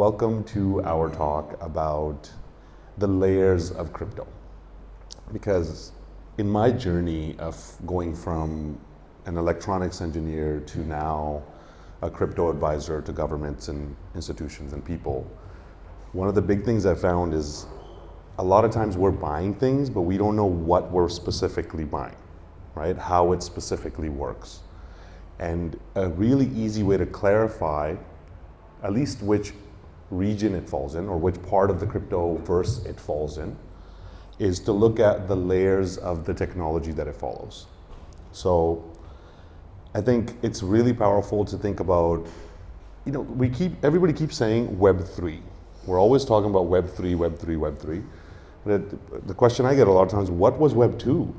Welcome to our talk about the layers of crypto. Because in my journey of going from an electronics engineer to now a crypto advisor to governments and institutions and people, one of the big things I found is a lot of times we're buying things, but we don't know what we're specifically buying, right? How it specifically works. And a really easy way to clarify at least which region it falls in or which part of the cryptoverse it falls in is to look at the layers of the technology that it follows. So I think it's really powerful to think about, everybody keeps saying Web3. We're always talking about Web3, Web3, Web3. But the question I get a lot of times, what was Web2?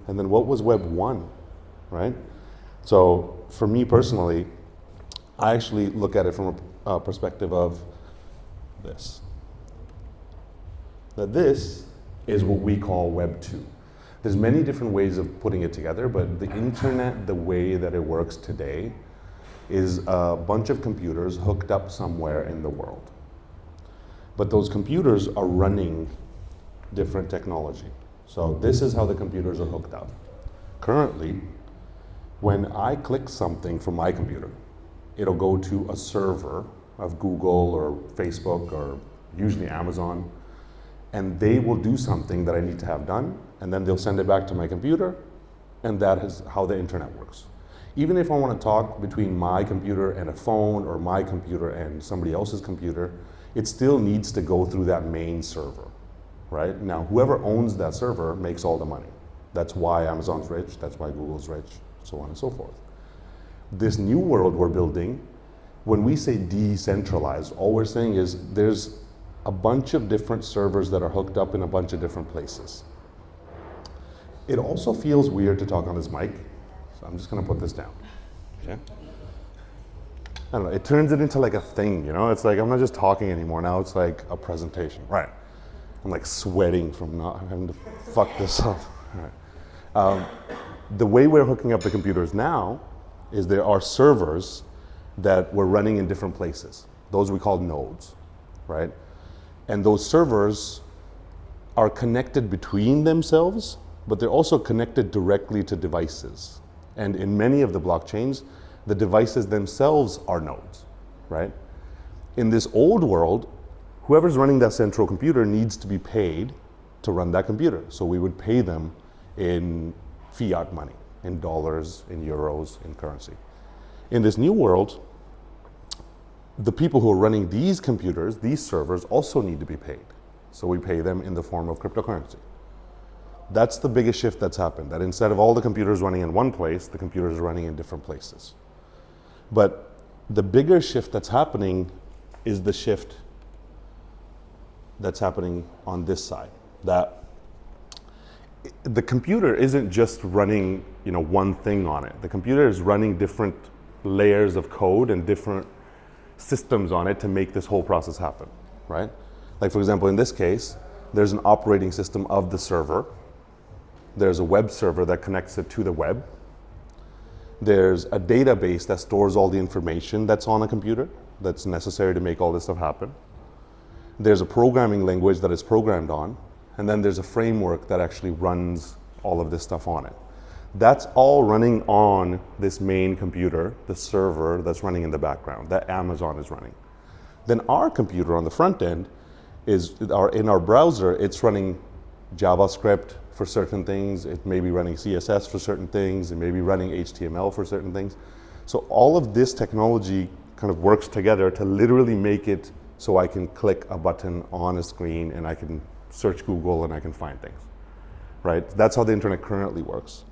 And then what was Web1, right? So for me personally, I actually look at it from a perspective of this. That this is what we call Web 2. There's many different ways of putting it together, but the internet, the way that it works today, is a bunch of computers hooked up somewhere in the world. But those computers are running different technology. So this is how the computers are hooked up. Currently, when I click something from my computer, it'll go to a server of Google or Facebook or usually Amazon, and they will do something that I need to have done, and then they'll send it back to my computer, and that is how the internet works. Even if I want to talk between my computer and a phone or my computer and somebody else's computer, it still needs to go through that main server, right? Now, whoever owns that server makes all the money. That's why Amazon's rich, that's why Google's rich, so on and so forth. This new world we're building, when we say decentralized, all we're saying is there's a bunch of different servers that are hooked up in a bunch of different places. It also feels weird to talk on this mic, so I'm just gonna put this down, okay? I don't know, it turns it into like a thing, It's like, I'm not just talking anymore, now it's like a presentation, right? I'm like sweating from not having to fuck this up, right? The way we're hooking up the computers now is there are servers that we're running in different places. Those we call nodes, right? And those servers are connected between themselves, but they're also connected directly to devices. And in many of the blockchains, the devices themselves are nodes, right? In this old world, whoever's running that central computer needs to be paid to run that computer. So we would pay them in fiat money, in dollars, in euros, in currency. In this new world, the people who are running these computers, these servers, also need to be paid. So we pay them in the form of cryptocurrency. That's the biggest shift that's happened, that instead of all the computers running in one place, the computers are running in different places. But the bigger shift that's happening is the shift that's happening on this side. That the computer isn't just running, one thing on it. The computer is running different layers of code and different systems on it to make this whole process happen, right? Like for example, in this case, there's an operating system of the server. There's a web server that connects it to the web. There's a database that stores all the information that's on a computer that's necessary to make all this stuff happen. There's a programming language that it's programmed on, and then there's a framework that actually runs all of this stuff on it. That's all running on this main computer, the server that's running in the background, that Amazon is running. Then our computer on the front end in our browser, it's running JavaScript for certain things, it may be running CSS for certain things, it may be running HTML for certain things. So all of this technology kind of works together to literally make it so I can click a button on a screen and I can search Google and I can find things, right? That's how the internet currently works.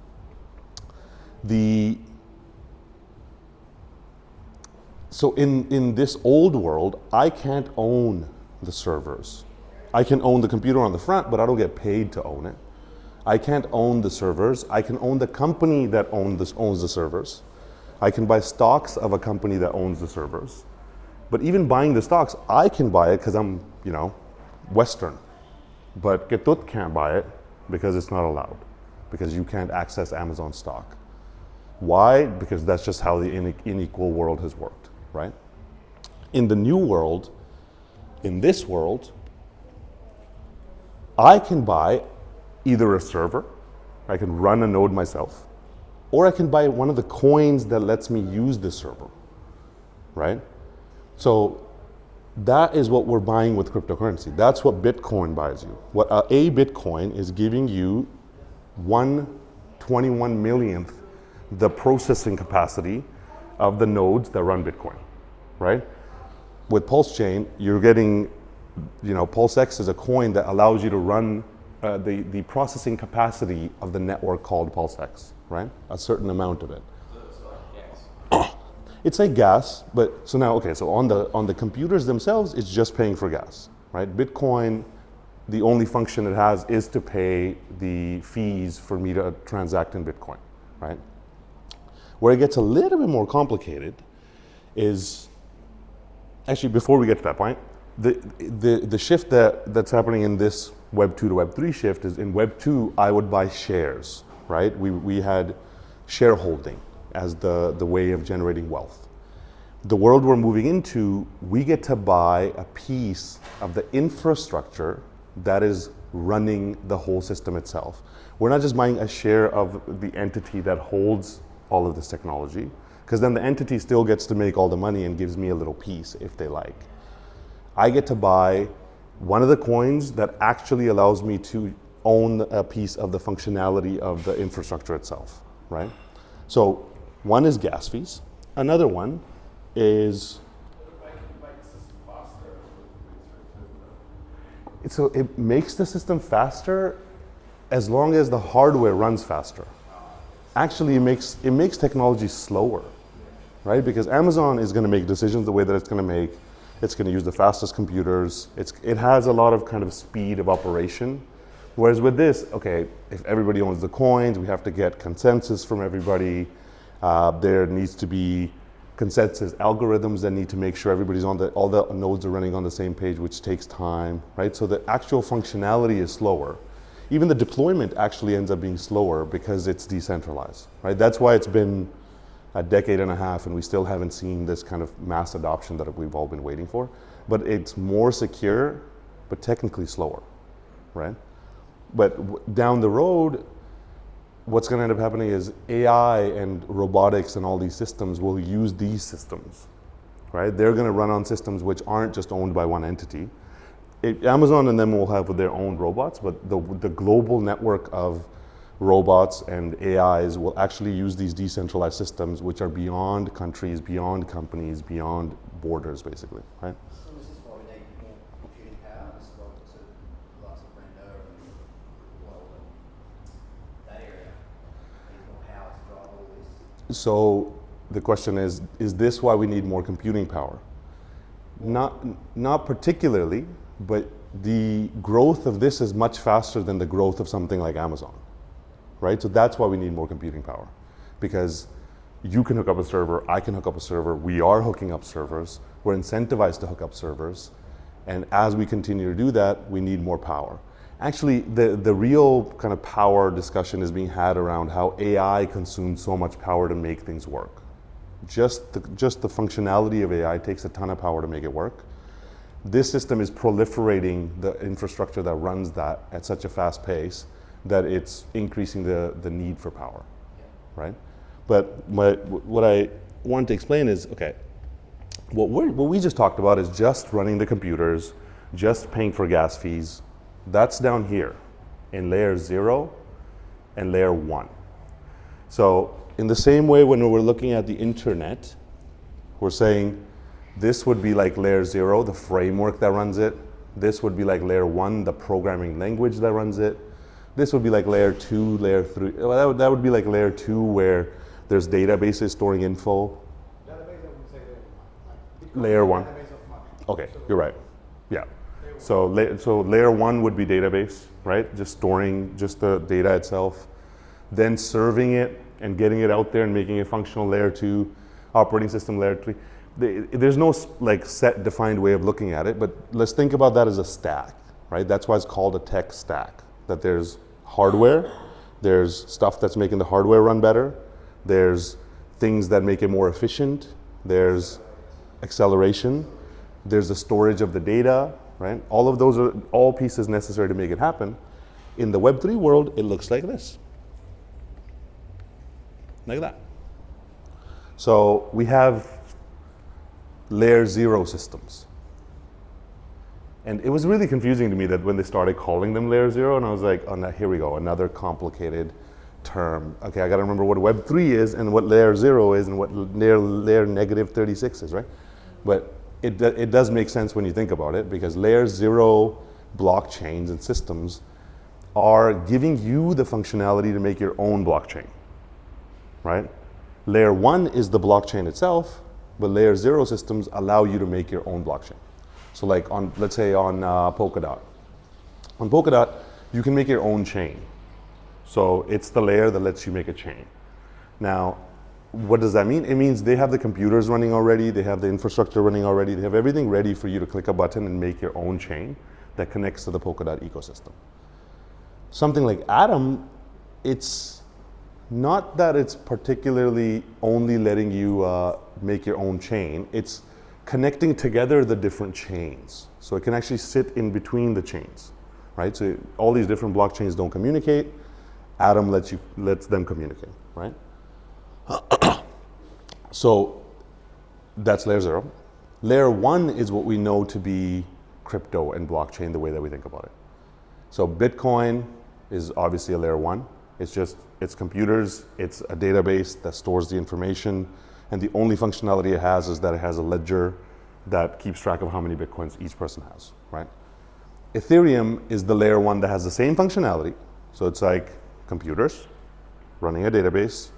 So in this old world, I can't own the servers. I can own the computer on the front, but I don't get paid to own it. I can't own the servers. I can own the company that owns the servers. I can buy stocks of a company that owns the servers. But even buying the stocks, I can buy it because I'm, Western. But Ketut can't buy it because it's not allowed, because you can't access Amazon stock. Why? Because that's just how the unequal world has worked, right? In the new world, in this world, I can buy either a server, I can run a node myself, or I can buy one of the coins that lets me use the server, right? So that is what we're buying with cryptocurrency. That's what Bitcoin buys you. What a Bitcoin is giving you 1/21 millionth the processing capacity of the nodes that run Bitcoin, right? With Pulse Chain, you're getting, Pulse X is a coin that allows you to run the processing capacity of the network called Pulse X, right? A certain amount of it. It's like gas, but so now, okay, so on the computers themselves, it's just paying for gas, right? Bitcoin, the only function it has is to pay the fees for me to transact in Bitcoin, right? Where it gets a little bit more complicated is, actually before we get to that point, the shift that's happening in this Web 2 to Web 3 shift is in Web 2, I would buy shares, right? We had shareholding as the way of generating wealth. The world we're moving into, we get to buy a piece of the infrastructure that is running the whole system itself. We're not just buying a share of the entity that holds all of this technology, because then the entity still gets to make all the money and gives me a little piece if they like. I get to buy one of the coins that actually allows me to own a piece of the functionality of the infrastructure itself, right? So one is gas fees. Another one is, so it makes the system faster as long as the hardware runs faster. Actually, it makes technology slower, right? Because Amazon is going to make decisions the way that it's going to make. It's going to use the fastest computers. It has a lot of kind of speed of operation. Whereas with this, okay, if everybody owns the coins, we have to get consensus from everybody. There needs to be consensus algorithms that need to make sure everybody's all the nodes are running on the same page, which takes time, right? So the actual functionality is slower. Even the deployment actually ends up being slower because it's decentralized, right? That's why it's been a decade and a half and we still haven't seen this kind of mass adoption that we've all been waiting for. But it's more secure, but technically slower, right? But down the road, what's going to end up happening is AI and robotics and all these systems will use these systems, right? They're going to run on systems which aren't just owned by one entity. Amazon and them will have their own robots, but the global network of robots and AIs will actually use these decentralized systems which are beyond countries, beyond companies, beyond borders, basically, right? So this is why we need more computing power, as well to the likes of Brenda and that area. Need more power to drive all this. So the question is this why we need more computing power? Not particularly, but the growth of this is much faster than the growth of something like Amazon, right? So that's why we need more computing power, because you can hook up a server, I can hook up a server, we are hooking up servers, we're incentivized to hook up servers, and as we continue to do that, we need more power. Actually, the real kind of power discussion is being had around how AI consumes so much power to make things work. Just the functionality of AI takes a ton of power to make it work. This system is proliferating the infrastructure that runs that at such a fast pace that it's increasing the need for power, right? But what I want to explain is, okay, what we just talked about is just running the computers, just paying for gas fees. That's down here in layer 0 and layer 1. So in the same way when we're looking at the internet, we're saying this would be like layer 0, the framework that runs it. This would be like layer 1, the programming language that runs it. This would be like layer 2, layer 3. Well, that would be like layer 2 where there's databases storing info. Database, I would say Layer 1. Database of money. Okay, you're right. Yeah. So layer 1 would be database, right? Just storing just the data itself. Then serving it and getting it out there and making it functional, layer 2, operating system, layer 3. There's no like set defined way of looking at it, but let's think about that as a stack, right? That's why it's called a tech stack, that there's hardware, there's stuff that's making the hardware run better, there's things that make it more efficient, there's acceleration, There's the storage of the data, right? All of those are all pieces necessary to make it happen. In the Web3 world, it looks like this. Like that. So we have layer 0 systems. And it was really confusing to me that when they started calling them layer 0, and I was like, oh, now, here we go, another complicated term. Okay, I gotta remember what Web3 is and what layer 0 is and what layer negative 36 is, right? But it does make sense when you think about it, because layer 0 blockchains and systems are giving you the functionality to make your own blockchain, right? Layer 1 is the blockchain itself, but layer 0 systems allow you to make your own blockchain. So like on, let's say on Polkadot. On Polkadot, you can make your own chain. So it's the layer that lets you make a chain. Now, what does that mean? It means they have the computers running already, they have the infrastructure running already, they have everything ready for you to click a button and make your own chain that connects to the Polkadot ecosystem. Something like Atom, it's not that it's particularly only letting you make your own chain, it's connecting together the different chains. So it can actually sit in between the chains, right? So all these different blockchains don't communicate, Atom lets them communicate, right? So that's layer 0. Layer 1 is what we know to be crypto and blockchain, the way that we think about it. So Bitcoin is obviously a layer 1. It's computers, it's a database that stores the information, and the only functionality it has is that it has a ledger that keeps track of how many Bitcoins each person has, right? Ethereum is the layer 1 that has the same functionality. So it's like computers, running a database,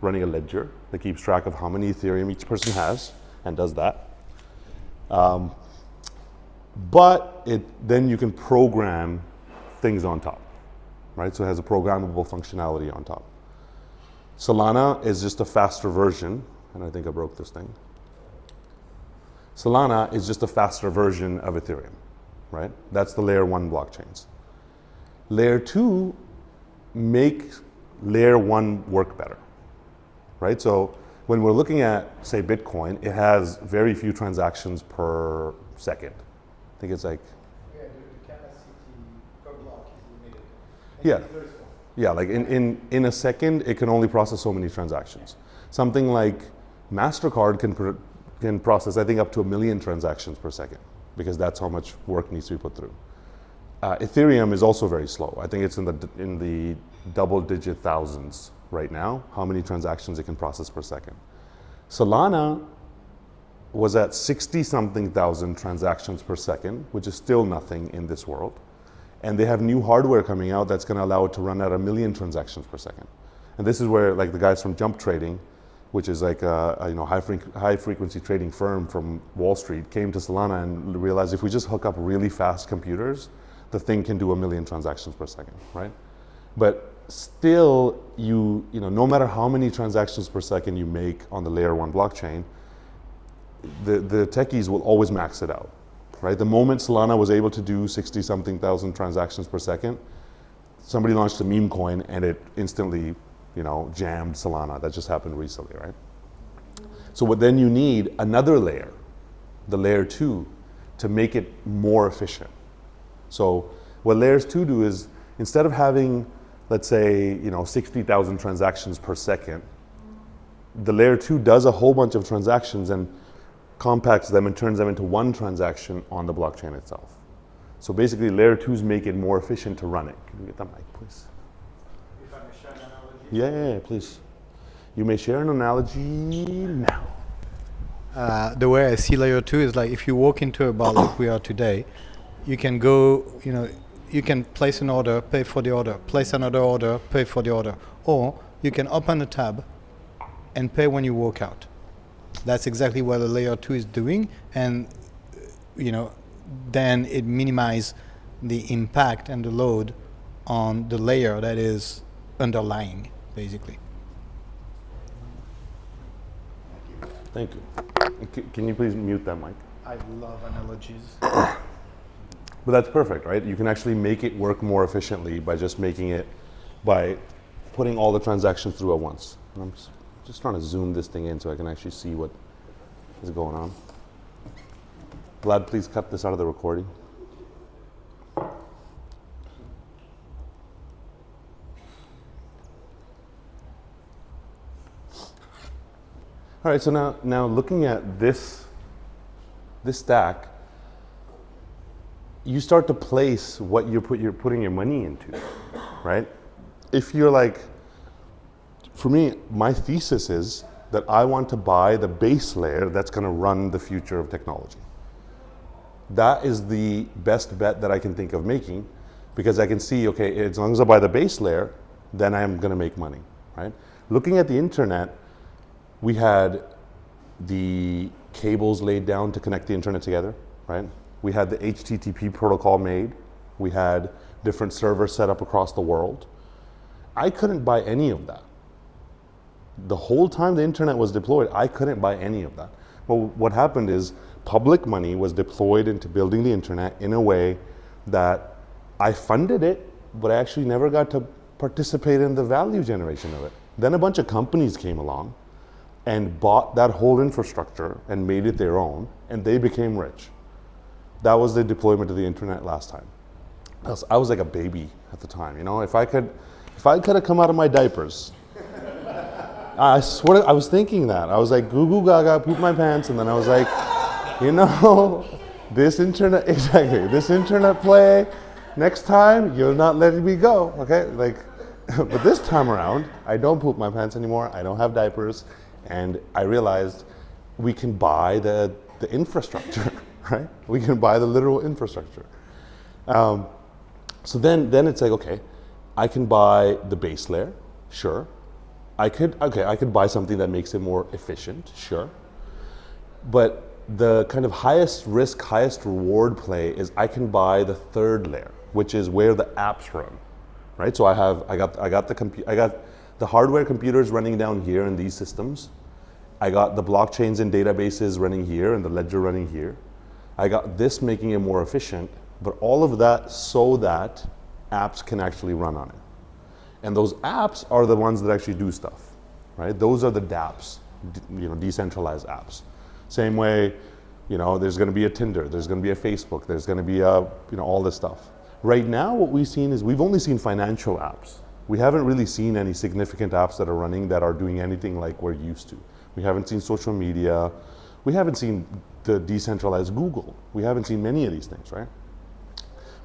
running a ledger that keeps track of how many Ethereum each person has and does that. But then you can program things on top, right? So it has a programmable functionality on top. Solana is just a faster version, and I think I broke this thing. Solana is just a faster version of Ethereum, right? That's the layer 1 blockchains. Layer 2 make layer 1 work better, right? So when we're looking at, say, Bitcoin, it has very few transactions per second. I think it's like, Yeah, the capacity per block is limited. Yeah. It's very small. yeah, like in a second, it can only process so many transactions. Something like MasterCard can process, I think, up to 1 million transactions per second, because that's how much work needs to be put through. Ethereum is also very slow. I think it's in the double-digit thousands right now, how many transactions it can process per second. Solana was at 60-something thousand transactions per second, which is still nothing in this world. And they have new hardware coming out that's going to allow it to run at 1 million transactions per second. And this is where, like, the guys from Jump Trading, which is like a high frequency trading firm from Wall Street, came to Solana and realized if we just hook up really fast computers, the thing can do 1 million transactions per second, right? But still, no matter how many transactions per second you make on the layer 1 blockchain, the techies will always max it out, right? The moment Solana was able to do 60-something thousand transactions per second, somebody launched a meme coin and it instantly, jammed Solana. That just happened recently, right? So then you need another layer, the layer 2, to make it more efficient. So what layers 2 do is, instead of having, let's say, 60,000 transactions per second, the layer 2 does a whole bunch of transactions and compacts them and turns them into one transaction on the blockchain itself. So basically, layer 2s make it more efficient to run it. Can you get that mic, please? If I may share an analogy. Yeah, please. You may share an analogy now. The way I see layer 2 is like, if you walk into a bar like we are today, you can go, you can place an order, pay for the order, place another order, pay for the order. Or you can open a tab and pay when you walk out. That's exactly what the layer 2 is doing. And, then it minimizes the impact and the load on the layer that is underlying, basically. Thank you. Can you please mute that mic? I love analogies. But that's perfect, right? You can actually make it work more efficiently by just by putting all the transactions through at once. And I'm just trying to zoom this thing in so I can actually see what is going on. Vlad, please cut this out of the recording. All right, so now looking at this stack, you start to place what you're putting your money into, right? If you're like, for me, my thesis is that I want to buy the base layer that's going to run the future of technology. That is the best bet that I can think of making, because I can see, okay, as long as I buy the base layer, then I'm going to make money, right? Looking at the internet, we had the cables laid down to connect the internet together, right? We had the HTTP protocol made. We had different servers set up across the world. I couldn't buy any of that. The whole time the internet was deployed, I couldn't buy any of that. Well, what happened is public money was deployed into building the internet in a way that I funded it, but I actually never got to participate in the value generation of it. Then a bunch of companies came along and bought that whole infrastructure and made it their own, and they became rich. That was the deployment of the internet last time. I was like a baby at the time, you know. If I could have come out of my diapers, I swear I was thinking that. I was like, goo goo gaga, poop my pants, and then I was like, you know, this internet play, next time you're not letting me go, okay? Like, but this time around, I don't poop my pants anymore. I don't have diapers, and I realized we can buy the infrastructure, right? We can buy the literal infrastructure. So then it's like, okay, I can buy the base layer, sure. I could buy something that makes it more efficient, sure. But the kind of highest risk, highest reward play is I can buy the third layer, which is where the apps run, right? So I got the hardware computers running down here in these systems. I got the blockchains and databases running here and the ledger running here. I got this making it more efficient, but all of that so that apps can actually run on it. And those apps are the ones that actually do stuff, right? Those are the dApps, decentralized apps. Same way, there's going to be a Tinder, there's going to be a Facebook, there's going to be all this stuff. Right now, what we've seen is we've only seen financial apps. We haven't really seen any significant apps that are running that are doing anything like we're used to. We haven't seen social media. We haven't seen the decentralized Google. We haven't seen many of these things, right?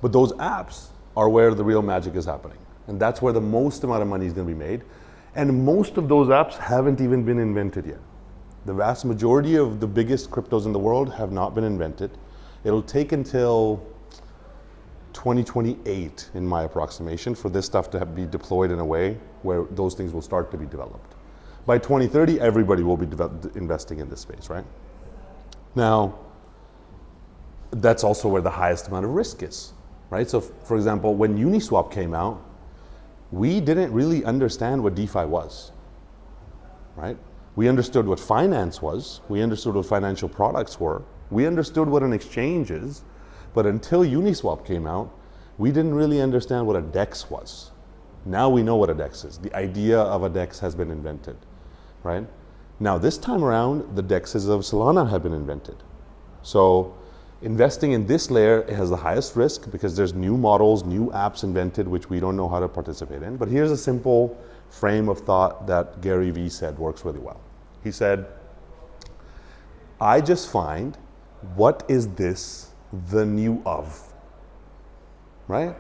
But those apps are where the real magic is happening. And that's where the most amount of money is going to be made. And most of those apps haven't even been invented yet. The vast majority of the biggest cryptos in the world have not been invented. It'll take until 2028, in my approximation, for this stuff to be deployed in a way where those things will start to be developed. By 2030, everybody will be investing in this space, right? Now, that's also where the highest amount of risk is, right? So, for example, when Uniswap came out, we didn't really understand what DeFi was, right? We understood what finance was. We understood what financial products were. We understood what an exchange is. But until Uniswap came out, we didn't really understand what a DEX was. Now we know what a DEX is. The idea of a DEX has been invented, right? Now this time around, the DEXs of Solana have been invented. So investing in this layer, it has the highest risk because there's new models, new apps invented, which we don't know how to participate in. But here's a simple frame of thought that Gary Vee said works really well. He said, I just find, what is this the new of? Right?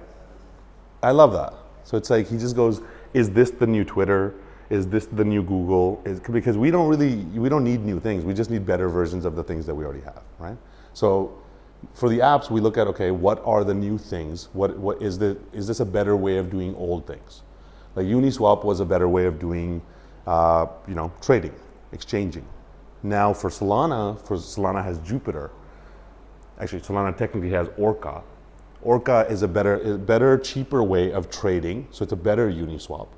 I love that. So it's like, he just goes, is this the new Twitter? Is this the new Google? Because we don't need new things. We just need better versions of the things that we already have, right? So for the apps, we look at, okay, what are the new things? What is this a better way of doing old things? Like Uniswap was a better way of doing, trading, exchanging. Now for Solana has Jupiter. Actually, Solana technically has Orca. Orca is a better, cheaper way of trading, so it's a better Uniswap.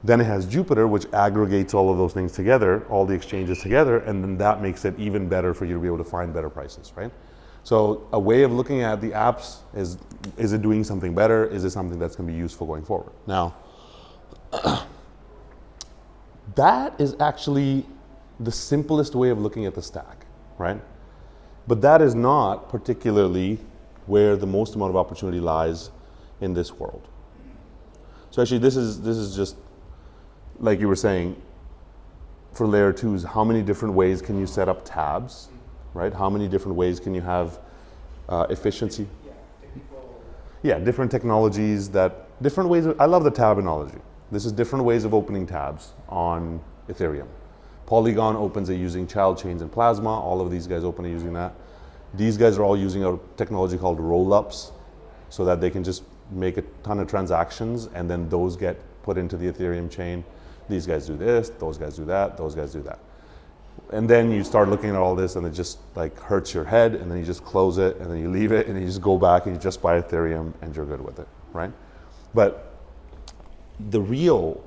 Then it has Jupiter, which aggregates all of those things together, all the exchanges together, and then that makes it even better for you to be able to find better prices, right? So a way of looking at the apps is it doing something better? Is it something that's going to be useful going forward? Now, that is actually the simplest way of looking at the stack, right? But that is not particularly where the most amount of opportunity lies in this world. So actually this is just, like you were saying, for layer 2s, how many different ways can you set up tabs, right? How many different ways can you have efficiency? Yeah, different technologies different ways I love the tab analogy. This is different ways of opening tabs on Ethereum. Polygon opens it using child chains and Plasma. All of these guys open it using that. These guys are all using a technology called roll-ups so that they can just make a ton of transactions and then those get put into the Ethereum chain. These guys do this, those guys do that, those guys do that. And then you start looking at all this and it just like hurts your head, and then you just close it and then you leave it and you just go back and you just buy Ethereum and you're good with it, right? But the real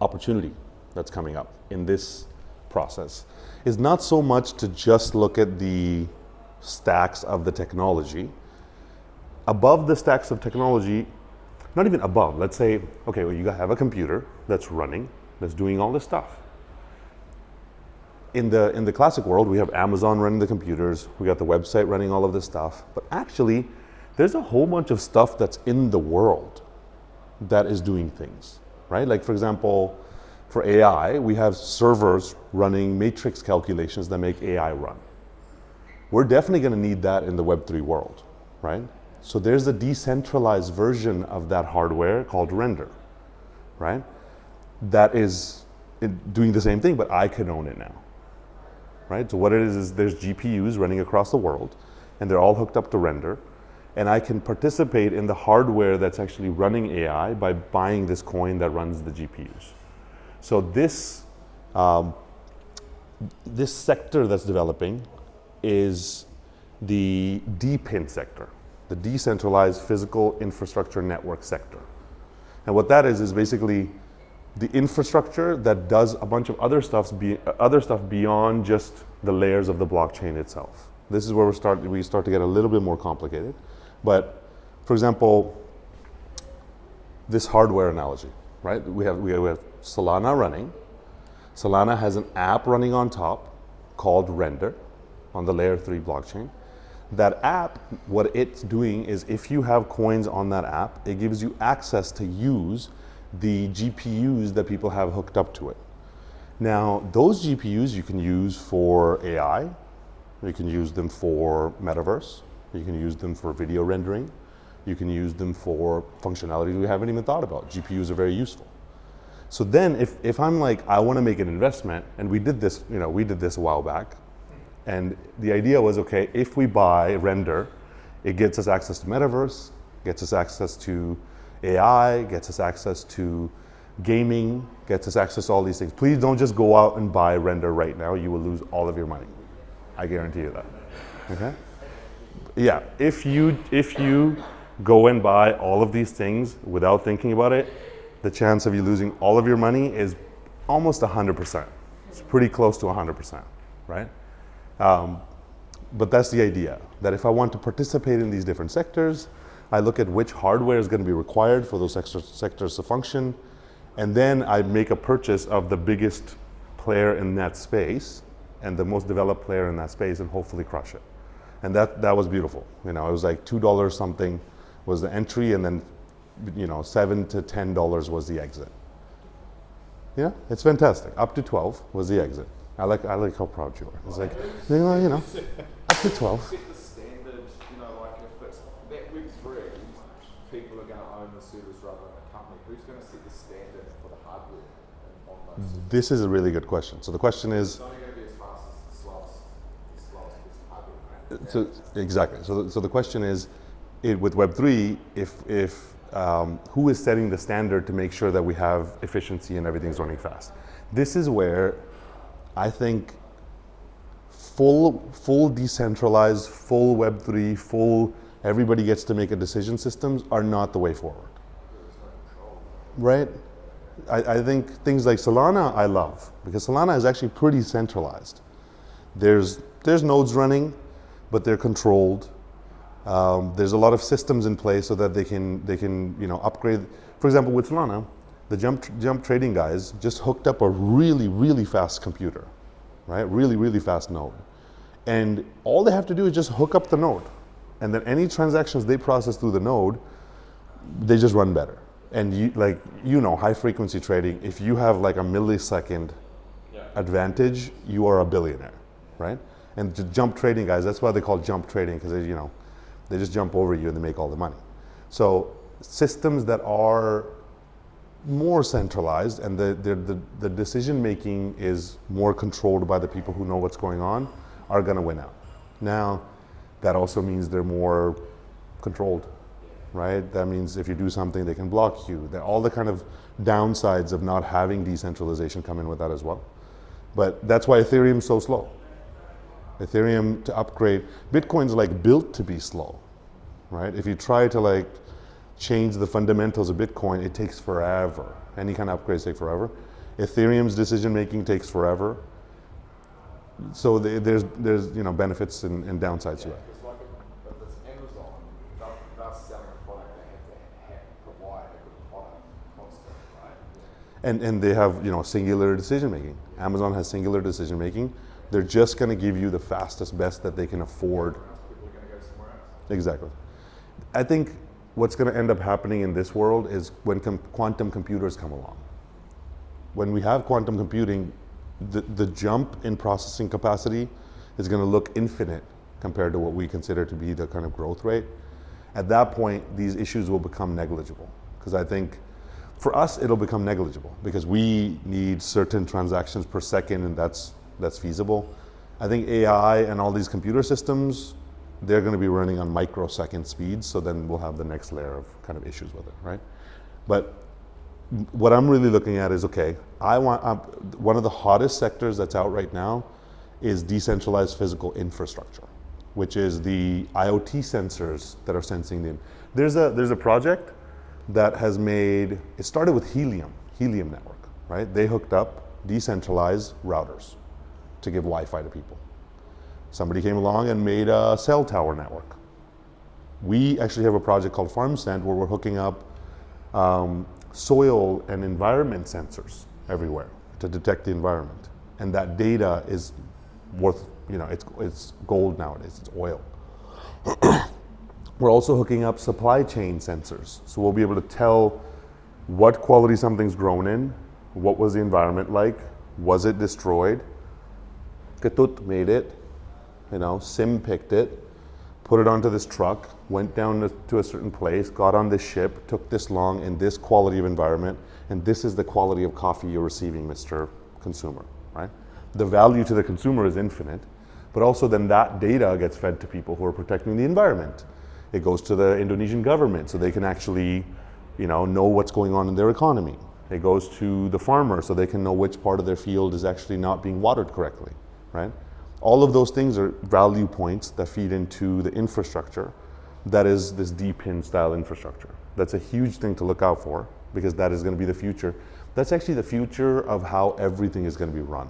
opportunity that's coming up in this process is not so much to just look at the stacks of the technology. Above the stacks of technology, not even above, let's say, okay, well, you have a computer that's running, that's doing all this stuff. In the classic world, we have Amazon running the computers, we got the website running all of this stuff, but actually, there's a whole bunch of stuff that's in the world that is doing things, right? Like for example, for AI, we have servers running matrix calculations that make AI run. We're definitely gonna need that in the Web3 world, right? So there's a decentralized version of that hardware called Render, right? That is doing the same thing, but I can own it now, right? So what it is there's GPUs running across the world, and they're all hooked up to Render, and I can participate in the hardware that's actually running AI by buying this coin that runs the GPUs. So this sector that's developing is the DePIN sector, the Decentralized Physical Infrastructure Network sector. And what that is basically the infrastructure that does a bunch of other stuff beyond just the layers of the blockchain itself. This is where we start to get a little bit more complicated. But for example, this hardware analogy, right? We have Solana running. Solana has an app running on top called Render on the layer 3 blockchain. That app, what it's doing is if you have coins on that app, it gives you access to use the GPUs that people have hooked up to it. Now, those GPUs you can use for AI, you can use them for metaverse, you can use them for video rendering, you can use them for functionality we haven't even thought about. GPUs are very useful. So then if I'm like, I want to make an investment, and we did this a while back, and the idea was, okay, if we buy Render, it gets us access to metaverse, gets us access to AI, gets us access to gaming, gets us access to all these things. Please don't just go out and buy Render right now. You will lose all of your money. I guarantee you that. Okay? Yeah, if you go and buy all of these things without thinking about it, the chance of you losing all of your money is almost 100%. It's pretty close to 100%, right? But that's the idea, that if I want to participate in these different sectors, I look at which hardware is going to be required for those sectors to function, and then I make a purchase of the biggest player in that space and the most developed player in that space and hopefully crush it. And that was beautiful. You know, it was like $2 something was the entry, and then $7 to $10 was the exit. Yeah, it's fantastic. Up to 12 was the exit. I like how proud you are. It's like, up to 12. Set the standard, like if it's that Web3, people are going to own the service rather than a company. Who's going to set the standard for the hardware on those? This is a really good question. So the question is, It's only going to be as fast as the slowest piece of hardware, right? so exactly. So the question is, with Web3, if who is setting the standard to make sure that we have efficiency and everything's running fast? This is where I think full decentralized, full Web3, full everybody gets to make a decision systems are not the way forward. Right? I think things like Solana I love, because Solana is actually pretty centralized. There's nodes running, but they're controlled. There's a lot of systems in place so that they can upgrade. For example, with Solana, the jump trading guys just hooked up a really, really fast computer, right? Really, really fast node. And all they have to do is just hook up the node. And then any transactions they process through the node, they just run better. And high frequency trading, if you have like a millisecond advantage, you are a billionaire, right? And the jump trading guys, that's why they call jump trading, because they just jump over you and they make all the money. So systems that are more centralized and the decision making is more controlled by the people who know what's going on are going to win out. Now, that also means they're more controlled, right? That means if you do something, they can block you. All the kind of downsides of not having decentralization come in with that as well. But that's why Ethereum's so slow. Ethereum to upgrade, Bitcoin's like built to be slow, right? If you try to like change the fundamentals of Bitcoin, it takes forever. Any kind of upgrades take forever. Ethereum's decision making takes forever. So there's benefits and downsides to that. It's like if it's Amazon, they're selling a product, they have to provide a good product constantly, right? And they have singular decision making. Amazon has singular decision making. They're just going to give you the fastest, best that they can afford. People are going to go somewhere else. Exactly. I think what's going to end up happening in this world is when quantum computers come along. When we have quantum computing, the jump in processing capacity is going to look infinite compared to what we consider to be the kind of growth rate. At that point, these issues will become negligible. Because I think for us, it'll become negligible because we need certain transactions per second, and that's feasible. I think AI and all these computer systems, they're going to be running on microsecond speeds, so then we'll have the next layer of kind of issues with it, right? But what I'm really looking at is, okay, one of the hottest sectors that's out right now is decentralized physical infrastructure, which is the IoT sensors that are sensing them. There's a project that has it started with Helium Network, right? They hooked up decentralized routers to give Wi-Fi to people. Somebody came along and made a cell tower network. We actually have a project called FarmSend where we're hooking up soil and environment sensors everywhere to detect the environment. And that data is worth, it's gold nowadays, it's oil. We're also hooking up supply chain sensors. So we'll be able to tell what quality something's grown in, what was the environment like, was it destroyed, Ketut made it, Sim picked it, put it onto this truck, went down to a certain place, got on this ship, took this long in this quality of environment, and this is the quality of coffee you're receiving, Mr. Consumer, right? The value to the consumer is infinite, but also then that data gets fed to people who are protecting the environment. It goes to the Indonesian government so they can actually, know what's going on in their economy. It goes to the farmer so they can know which part of their field is actually not being watered correctly, right? All of those things are value points that feed into the infrastructure that is this DePIN style infrastructure. That's a huge thing to look out for because that is going to be the future. That's actually the future of how everything is going to be run.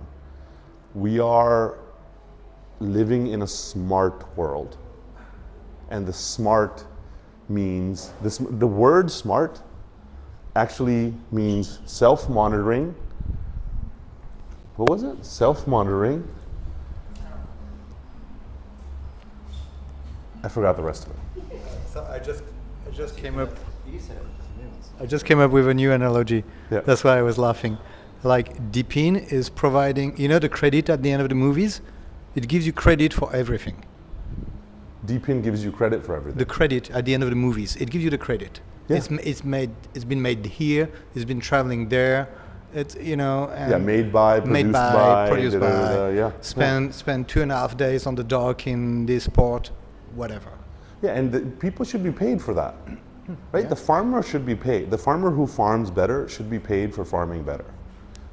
We are living in a smart world. And the smart means, the word smart actually means self-monitoring. What was it? Self-monitoring. I forgot the rest of it. So I just came up. I just came up with a new analogy. Yeah. That's why I was laughing. Like DePIN is providing, the credit at the end of the movies. It gives you credit for everything. DePIN gives you credit for everything. The credit at the end of the movies, it gives you the credit. Yeah. It's been made here. It's been traveling there. It's and made by, produced by, produced by. yeah. Spend 2.5 days on the dock in this port, whatever. Yeah, and people should be paid for that, right? Yeah. The farmer should be paid. The farmer who farms better should be paid for farming better.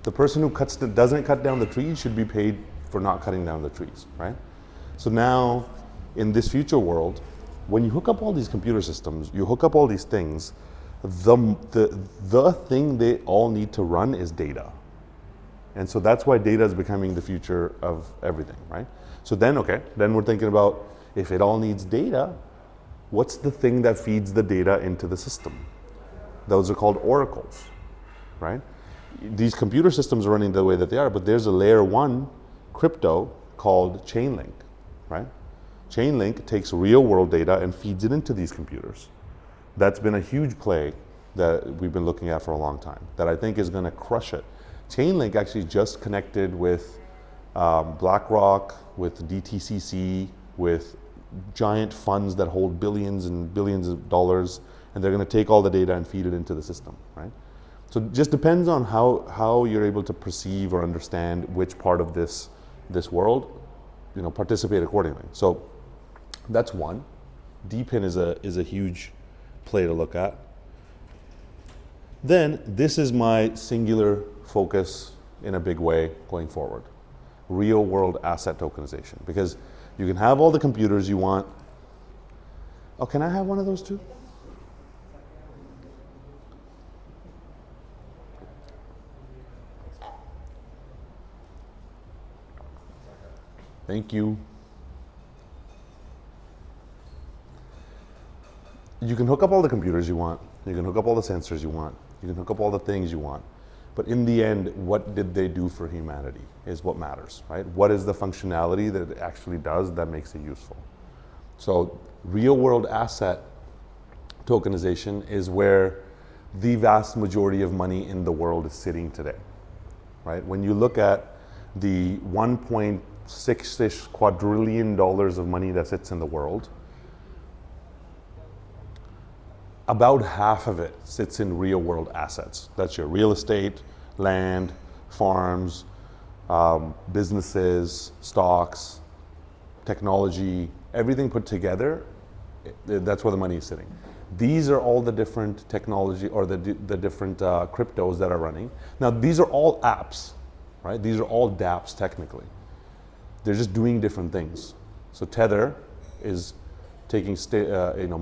The person who doesn't cut down the trees should be paid for not cutting down the trees, right? So now, in this future world, when you hook up all these computer systems, you hook up all these things, the thing they all need to run is data. And so that's why data is becoming the future of everything, right? So then we're thinking about, if it all needs data, what's the thing that feeds the data into the system? Those are called oracles, right? These computer systems are running the way that they are, but there's a layer one crypto called Chainlink, right? Chainlink takes real world data and feeds it into these computers. That's been a huge play that we've been looking at for a long time that I think is going to crush it. Chainlink actually just connected with BlackRock, with DTCC, with giant funds that hold billions and billions of dollars, and they're going to take all the data and feed it into the system, right? So it just depends on how you're able to perceive or understand which part of this world, participate accordingly. So that's one. DePIN is a huge play to look at. Then this is my singular focus in a big way going forward. Real world asset tokenization, because you can have all the computers you want. Oh, can I have one of those too? Thank you. You can hook up all the computers you want. You can hook up all the sensors you want. You can hook up all the things you want. But in the end, what did they do for humanity is what matters, right? What is the functionality that it actually does that makes it useful? So real world asset tokenization is where the vast majority of money in the world is sitting today, right? When you look at the 1.6-ish quadrillion dollars of money that sits in the world, about half of it sits in real world assets. That's your real estate, land, farms, businesses, stocks, technology, everything put together, that's where the money is sitting. These are all the different technology or the different cryptos that are running. Now, these are all apps, right? These are all dApps technically. They're just doing different things. So Tether is taking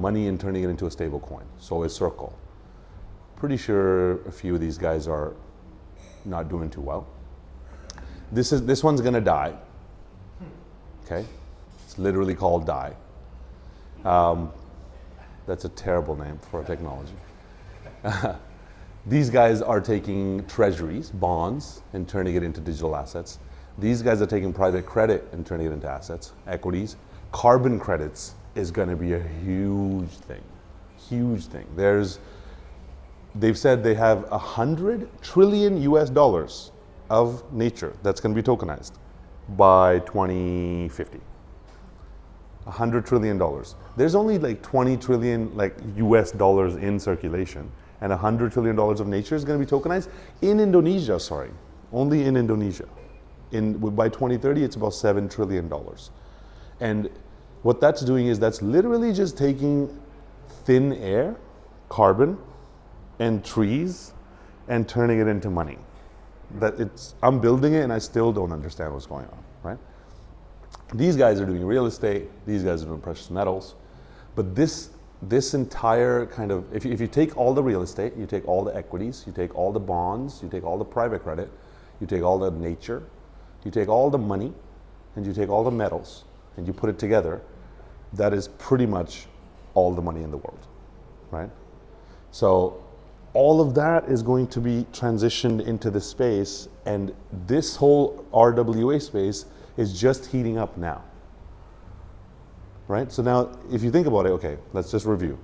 money and turning it into a stable coin. So is Circle. Pretty sure a few of these guys are not doing too well. This one's gonna die. Okay, it's literally called DAI. That's a terrible name for a technology. These guys are taking treasuries, bonds, and turning it into digital assets. These guys are taking private credit and turning it into assets, equities. Carbon credits is going to be a huge thing, huge thing. They've said they have $100 trillion of nature that's going to be tokenized by 2050. $100 trillion. There's only like 20 trillion US dollars in circulation, and $100 trillion of nature is going to be tokenized in Indonesia. Only in Indonesia. By 2030, it's about $7 trillion. And what that's doing is that's literally just taking thin air, carbon, and trees, and turning it into money. I'm building it and I still don't understand what's going on, right? These guys are doing real estate, these guys are doing precious metals, but this entire kind of, if you take all the real estate, you take all the equities, you take all the bonds, you take all the private credit, you take all the nature, you take all the money, and you take all the metals, and you put it together, that is pretty much all the money in the world, right? So all of that is going to be transitioned into this space, and this whole RWA space is just heating up now, right? So now, if you think about it, okay, let's just review.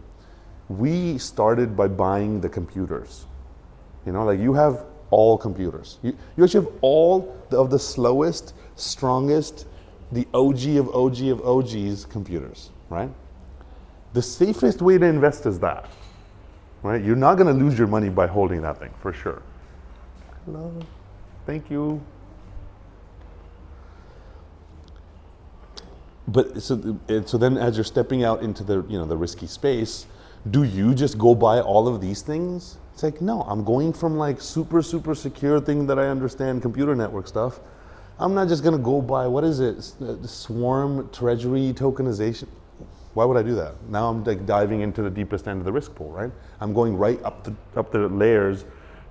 We started by buying the computers. You have all computers. You actually have all of the slowest, strongest, the OG of OG's computers, right? The safest way to invest is that, right? You're not going to lose your money by holding that thing, for sure. Hello, thank you. But so then, as you're stepping out into the risky space, do you just go buy all of these things? It's like, no, I'm going from super secure thing that I understand, computer network stuff. I'm not just gonna go buy, what is it, Swarm Treasury tokenization. Why would I do that? Now I'm diving into the deepest end of the risk pool, right? I'm going right up the layers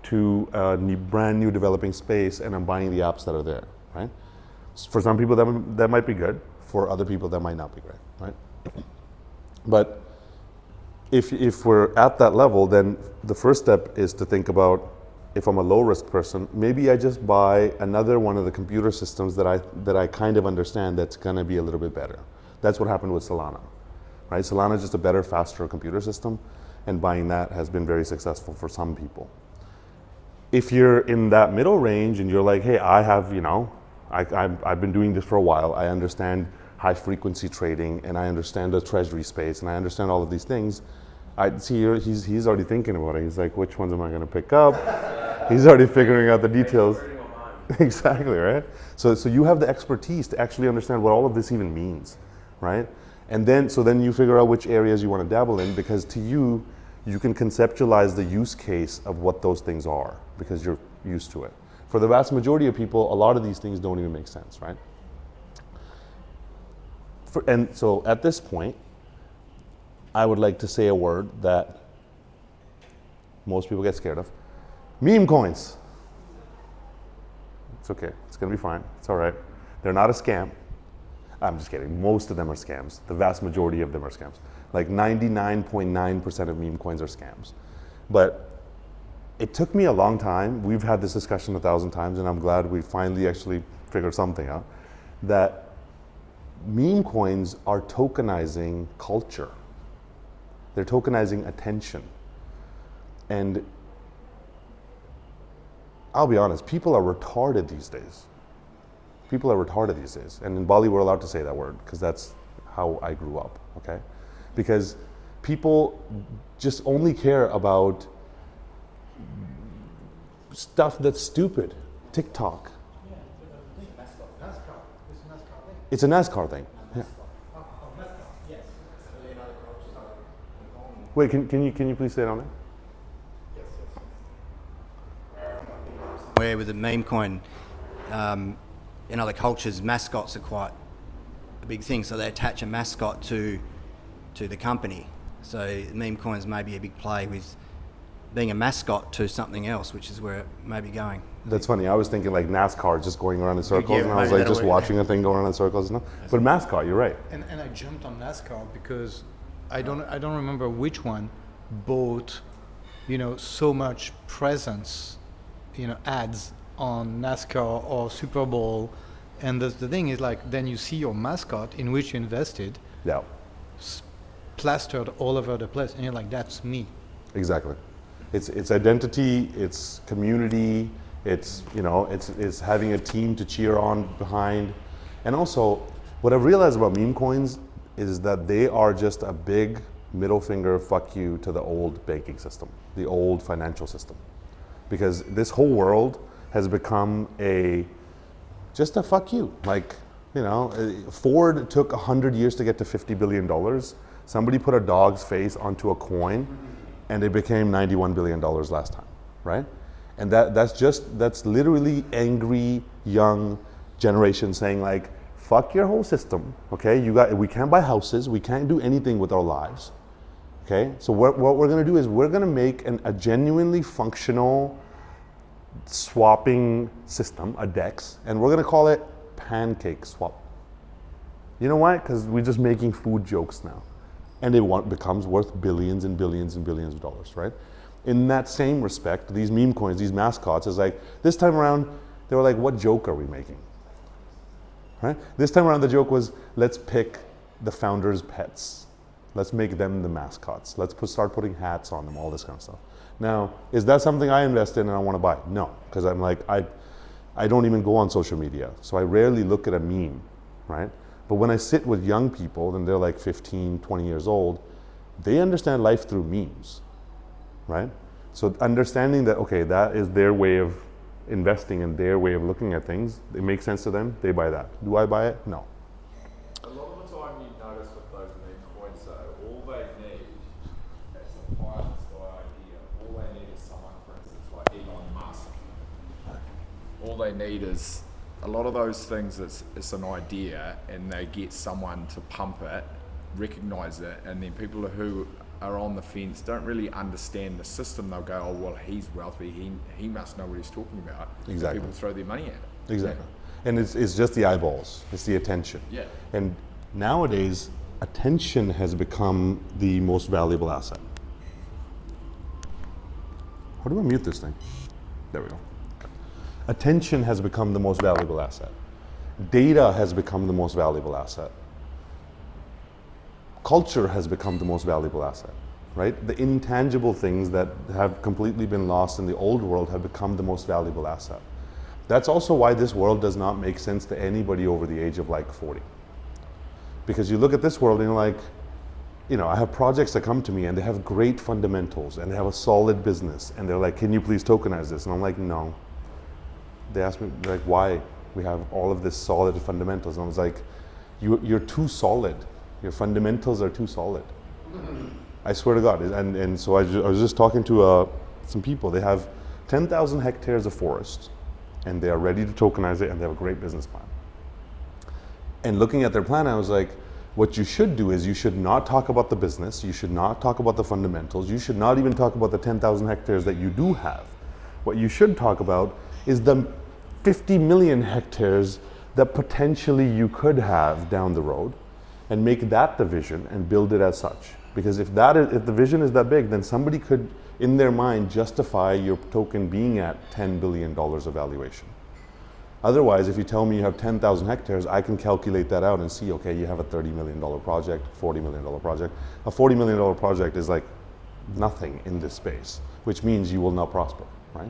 to a brand new developing space, and I'm buying the apps that are there, right? For some people that might be good. For other people that might not be great, right? But if we're at that level, then the first step is to think about if I'm a low risk person, maybe I just buy another one of the computer systems that I kind of understand that's going to be a little bit better. That's what happened with Solana, right? Solana is just a better, faster computer system, and buying that has been very successful for some people. If you're in that middle range and you're like, hey, I have, I've been doing this for a while. I understand high frequency trading, and I understand the treasury space, and I understand all of these things. I see he's already thinking about it. He's like, which ones am I going to pick up? He's already figuring out the details. Exactly, right? So you have the expertise to actually understand what all of this even means, right? And then you figure out which areas you want to dabble in, because to you can conceptualize the use case of what those things are because you're used to it. For the vast majority of people, a lot of these things don't even make sense, right? And so at this point, I would like to say a word that most people get scared of. Meme coins. It's okay. It's going to be fine. It's all right. They're not a scam. I'm just kidding. Most of them are scams. The vast majority of them are scams. Like 99.9% of meme coins are scams. But it took me a long time. We've had this discussion 1,000 times, and I'm glad we finally actually figured something out. That meme coins are tokenizing culture. They're tokenizing attention. And I'll be honest, people are retarded these days. People are retarded these days. And in Bali, we're allowed to say that word because that's how I grew up, okay? Because people just only care about stuff that's stupid. TikTok. It's a NASCAR thing. Yeah. Wait, can you please say it on there? Where with the meme coin, in other cultures, mascots are quite a big thing. So they attach a mascot to the company. So meme coins may be a big play with being a mascot to something else, which is where it may be going. That's funny. I was thinking like NASCAR just going around in circles, Yeah, and I was maybe like just that'll work. watching a thing going around in circles. But mascot, you're right. And I jumped on NASCAR because I don't remember which one bought, so much presence, ads on NASCAR or Super Bowl, and the thing is like then you see your mascot in which you invested Yeah, plastered all over the place, and you're like, that's me. exactly. It's identity, it's community, it's having a team to cheer on behind. And also, what I've realized about meme coins is that they are just a big middle finger fuck you to the old banking system, the old financial system. Because this whole world has become just a fuck you. Like, Ford took 100 years to get to $50 billion. Somebody put a dog's face onto a coin, and it became $91 billion last time, right? And that's literally angry young generation saying like, fuck your whole system, okay? We can't buy houses, we can't do anything with our lives, okay? So what we're gonna do is we're gonna make a genuinely functional swapping system, a DEX, and we're gonna call it Pancake Swap. You know why? Because we're just making food jokes now. And it becomes worth billions and billions and billions of dollars, right? In that same respect, these meme coins, these mascots, is like, this time around, they were like, what joke are we making? Right? This time around, the joke was, let's pick the founders' pets. Let's make them the mascots. Let's start putting hats on them, all this kind of stuff. Now, is that something I invest in and I want to buy? No, because I'm like, I don't even go on social media, so I rarely look at a meme, right? But when I sit with young people, and they're like 15, 20 years old, they understand life through memes, right? So understanding that, okay, that is their way of investing and their way of looking at things, it makes sense to them, they buy that. Do I buy it? No. A lot of the time you notice with those meme coins though, all they need, as a pilot's idea, all they need is someone, for instance, like Elon Musk. All they need is a lot of those things, it's an idea, and they get someone to pump it, recognize it, and then people who are on the fence don't really understand the system. They'll go, oh well, he's wealthy, he must know what he's talking about. Exactly. People throw their money at it. Exactly. And it's just the eyeballs, it's the attention. Yeah. And nowadays, attention has become the most valuable asset. How do I mute this thing? There we go. Attention has become the most valuable asset. Data has become the most valuable asset. Culture has become the most valuable asset, right? The intangible things that have completely been lost in the old world have become the most valuable asset. That's also why this world does not make sense to anybody over the age of like 40. Because you look at this world and you're like, you know, I have projects that come to me and they have great fundamentals and they have a solid business and they're like, can you please tokenize this? And I'm like, no. They asked me, like, why? We have all of this solid fundamentals. And I was like, you're too solid. Your fundamentals are too solid. I swear to God. And so I was just talking to some people. They have 10,000 hectares of forest and they are ready to tokenize it and they have a great business plan. And looking at their plan, I was like, what you should do is you should not talk about the business. You should not talk about the fundamentals. You should not even talk about the 10,000 hectares that you do have. What you should talk about is the 50 million hectares that potentially you could have down the road, and make that the vision and build it as such. Because if the vision is that big, then somebody could, in their mind, justify your token being at $10 billion of valuation. Otherwise, if you tell me you have 10,000 hectares, I can calculate that out and see, okay, you have a $30 million project, $40 million project. A $40 million project is like nothing in this space, which means you will not prosper, right?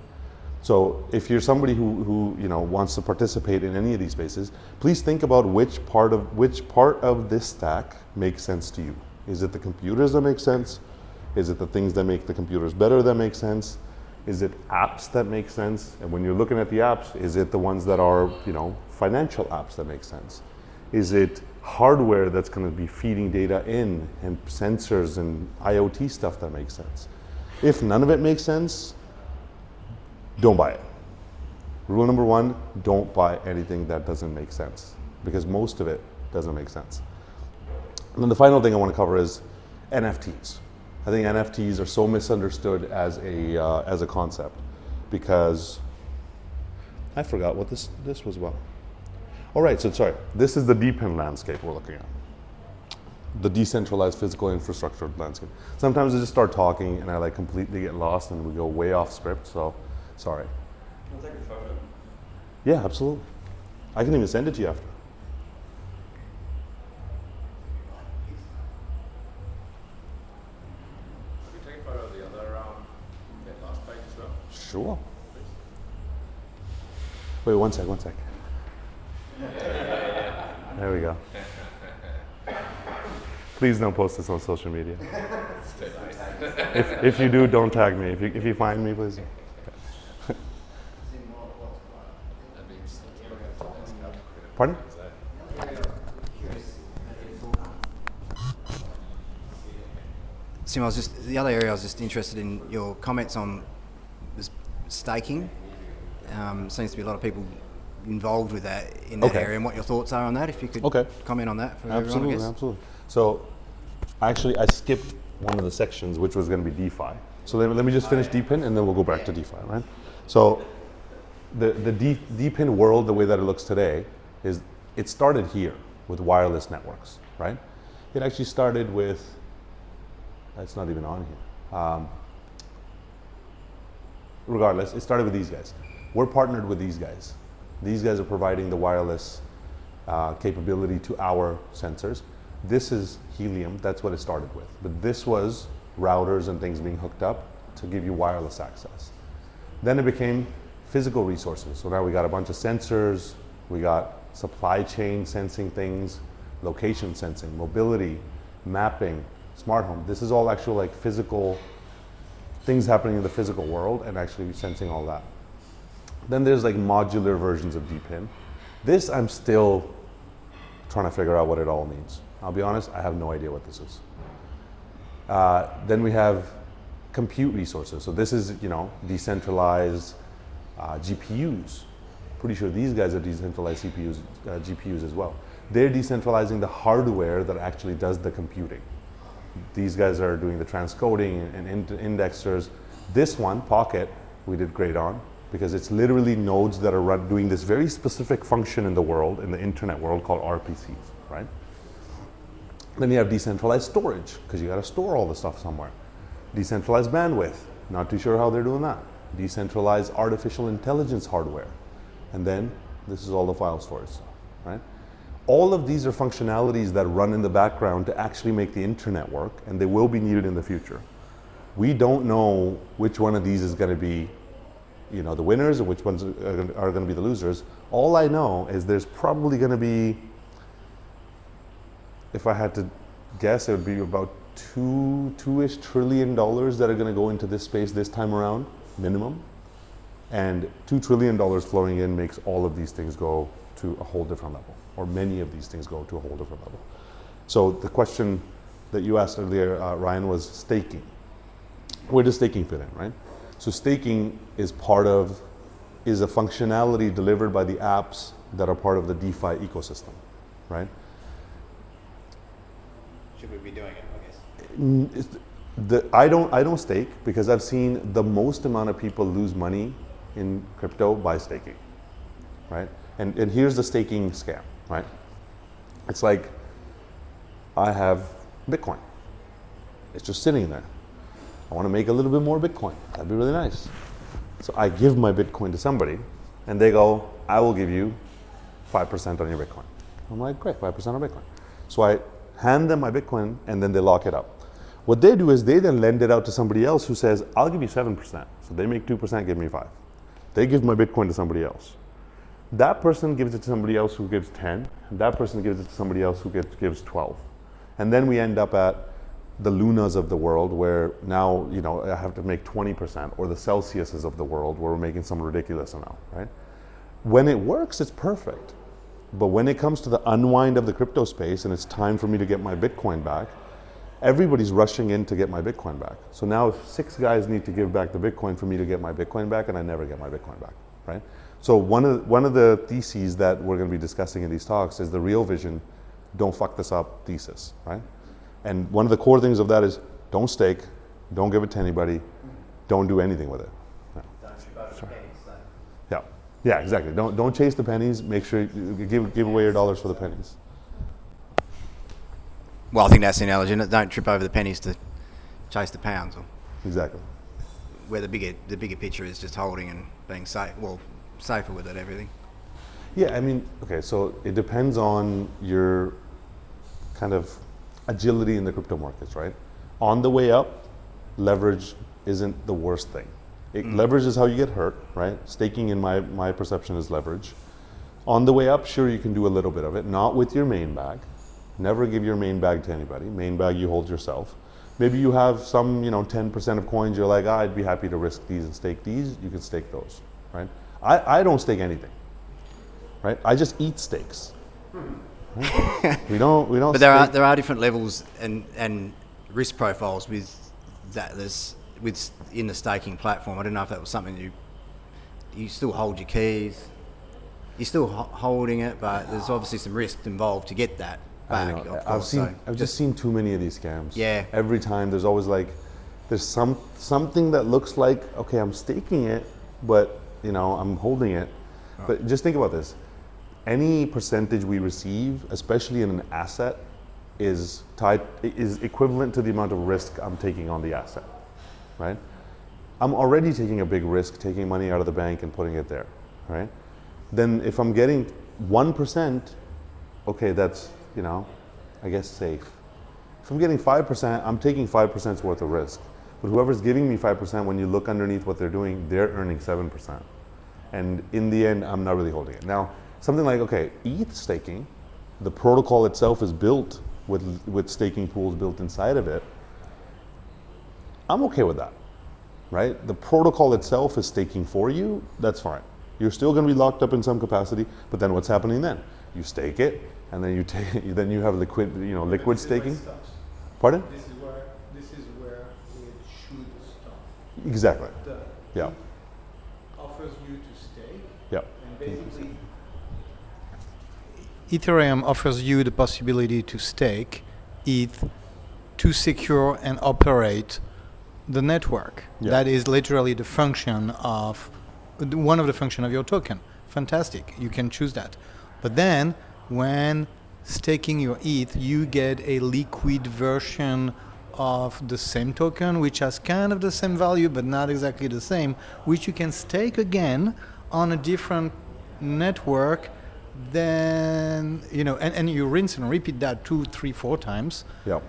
So if you're somebody who you know wants to participate in any of these spaces, please think about which part of this stack makes sense to you. Is it the computers that make sense? Is it the things that make the computers better that make sense? Is it apps that make sense? And when you're looking at the apps, is it the ones that are, you know, financial apps that make sense? Is it hardware that's going to be feeding data in and sensors and IoT stuff that makes sense? If none of it makes sense, don't buy it. Rule number one, don't buy anything that doesn't make sense, because most of it doesn't make sense. And then the final thing I want to cover is NFTs. I think NFTs are so misunderstood as a concept, because I forgot what this was about. All right, so sorry, this is the DePIN landscape we're looking at. The decentralized physical infrastructure landscape. Sometimes I just start talking and I like completely get lost and we go way off script, so sorry. Can I take a photo? Yeah, absolutely. I can even send it to you after. Can we take a photo of the other that last page as well? Sure. Wait, one sec. There we go. Please don't post this on social media. If you do, don't tag me. If you find me, please. Pardon? Sim, the other area I was just interested in your comments on was staking. Seems to be a lot of people involved with that in that area, and what your thoughts are on that, if you could comment on that for everyone, I guess. Absolutely. So, actually, I skipped one of the sections, which was going to be DeFi. So let me just finish DePIN, and then we'll go back to DeFi, right? So, the DePIN world, the way that it looks today, is it started here with wireless networks, right? It actually started with, it's not even on here. Regardless, it started with these guys. We're partnered with these guys. These guys are providing the wireless capability to our sensors. This is helium, that's what it started with. But this was routers and things being hooked up to give you wireless access. Then it became physical resources. So now we got a bunch of sensors, we got supply chain sensing things, location sensing, mobility, mapping, smart home. This is all actual like physical things happening in the physical world and actually sensing all that. Then there's like modular versions of DePIN. This I'm still trying to figure out what it all means. I'll be honest, I have no idea what this is. Then we have compute resources. So this is, you know, decentralized GPUs. Pretty sure these guys are decentralized CPUs, GPUs as well. They're decentralizing the hardware that actually does the computing. These guys are doing the transcoding and indexers. This one, Pocket, we did great on, because it's literally nodes that are doing this very specific function in the world, in the internet world, called RPCs, right? Then you have decentralized storage, because you got to store all the stuff somewhere. Decentralized bandwidth, not too sure how they're doing that. decentralized artificial intelligence hardware, and then this is all the file storage stuff, right? All of these are functionalities that run in the background to actually make the internet work, and they will be needed in the future. We don't know which one of these is going to be, you know, the winners and which ones are going to be the losers. All I know is there's probably going to be, if I had to guess, it would be about $2-ish trillion that are going to go into this space this time around, minimum. And $2 trillion flowing in makes all of these things go to a whole different level, or many of these things go to a whole different level. So the question that you asked earlier, Ryan, was staking. Where does staking fit in, right? So staking is a functionality delivered by the apps that are part of the DeFi ecosystem, right? Should we be doing it, I guess? I don't stake because I've seen the most amount of people lose money in crypto by staking, right? And here's the staking scam, right? It's like I have Bitcoin. It's just sitting there. I want to make a little bit more Bitcoin. That'd be really nice. So I give my Bitcoin to somebody, and they go, I will give you 5% on your Bitcoin. I'm like, great, 5% on Bitcoin. So I hand them my Bitcoin, and then they lock it up. What they do is they then lend it out to somebody else who says, I'll give you 7%. So they make 2%, give me 5. They give my Bitcoin to somebody else. That person gives it to somebody else who gives 10. And that person gives it to somebody else who gives 12. And then we end up at the Lunas of the world, where now, you know, I have to make 20%, or the Celsiuses of the world, where we're making some ridiculous amount, right? When it works, it's perfect. But when it comes to the unwind of the crypto space and it's time for me to get my Bitcoin back, everybody's rushing in to get my Bitcoin back. So now if 6 guys need to give back the Bitcoin for me to get my Bitcoin back, and I never get my Bitcoin back, right? So one of the theses that we're going to be discussing in these talks is the real vision, don't fuck this up thesis, right? And one of the core things of that is don't stake, don't give it to anybody, don't do anything with it. Yeah. Yeah, exactly. Don't chase the pennies. Make sure you give away your dollars for the pennies. Well, I think that's the analogy, isn't it? Don't trip over the pennies to chase the pounds. Or Exactly. where the bigger picture is just holding and being safer with it, everything. Yeah, I mean, okay, so it depends on your kind of agility in the crypto markets, right? On the way up, leverage isn't the worst thing. Leverage is how you get hurt, right? Staking, in my perception, is leverage. On the way up, sure, you can do a little bit of it, not with your main bag. Never give your main bag to anybody. Main bag you hold yourself. Maybe you have some, 10% of coins, you're like, I'd be happy to risk these and stake these. You can stake those, right? I don't stake anything, right? I just eat steaks. Right? We don't. But there are different levels and risk profiles with that. With in the staking platform. I don't know if that was something you still hold your keys. You're still holding it, but there's obviously some risk involved to get that back. I've just seen too many of these scams. Yeah. Every time there's always there's something that looks like, okay, I'm staking it, but I'm holding it. Oh. But just think about this. Any percentage we receive, especially in an asset, is equivalent to the amount of risk I'm taking on the asset, right? I'm already taking a big risk taking money out of the bank and putting it there, right? Then if I'm getting 1%, okay, that's, I guess safe. If I'm getting 5%, I'm taking 5% worth of risk. But whoever's giving me 5%, when you look underneath what they're doing, they're earning 7%. And in the end, I'm not really holding it. Now, something like, okay, ETH staking, the protocol itself is built with staking pools built inside of it. I'm okay with that, right? The protocol itself is staking for you, that's fine. You're still gonna be locked up in some capacity, but then what's happening then? You stake it, and then you have liquid staking. Pardon? This is where it should stop. Exactly. Yeah. Offers you to stake. Yeah. And basically, Ethereum offers you the possibility to stake ETH to secure and operate the network. Yeah. That is literally the function of one of the function of your token. Fantastic. You can choose that. But then when staking your ETH, you get a liquid version of the same token, which has kind of the same value but not exactly the same, which you can stake again on a different network. Then and you rinse and repeat that 2, 3, 4 times. Yeah.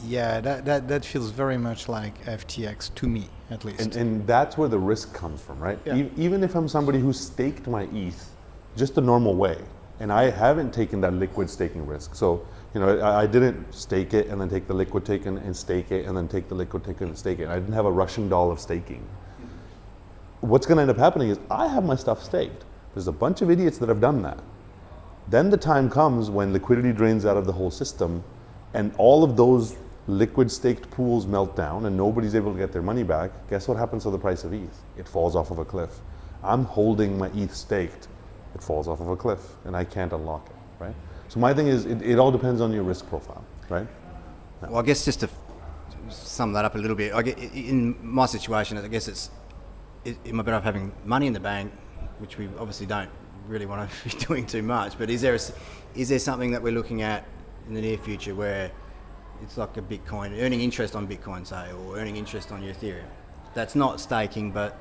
Yeah, that feels very much like FTX to me, at least. And that's where the risk comes from, right? Yeah. Even if I'm somebody who staked my ETH just the normal way, and I haven't taken that liquid staking risk. So, I didn't stake it and then take the liquid token and stake it and then take the liquid token and stake it. I didn't have a Russian doll of staking. What's going to end up happening is I have my stuff staked. There's a bunch of idiots that have done that. Then the time comes when liquidity drains out of the whole system and all of those liquid staked pools melt down and nobody's able to get their money back. Guess what happens to the price of ETH? It falls off of a cliff. I'm holding my ETH staked. It falls off of a cliff and I can't unlock it, right? So my thing is, it all depends on your risk profile, right? Well, I guess just to sum that up a little bit, in my situation, I guess am I better off having money in the bank, which we obviously don't really want to be doing too much, but is there something that we're looking at in the near future where it's like a Bitcoin, earning interest on Bitcoin, say, or earning interest on your Ethereum? That's not staking, but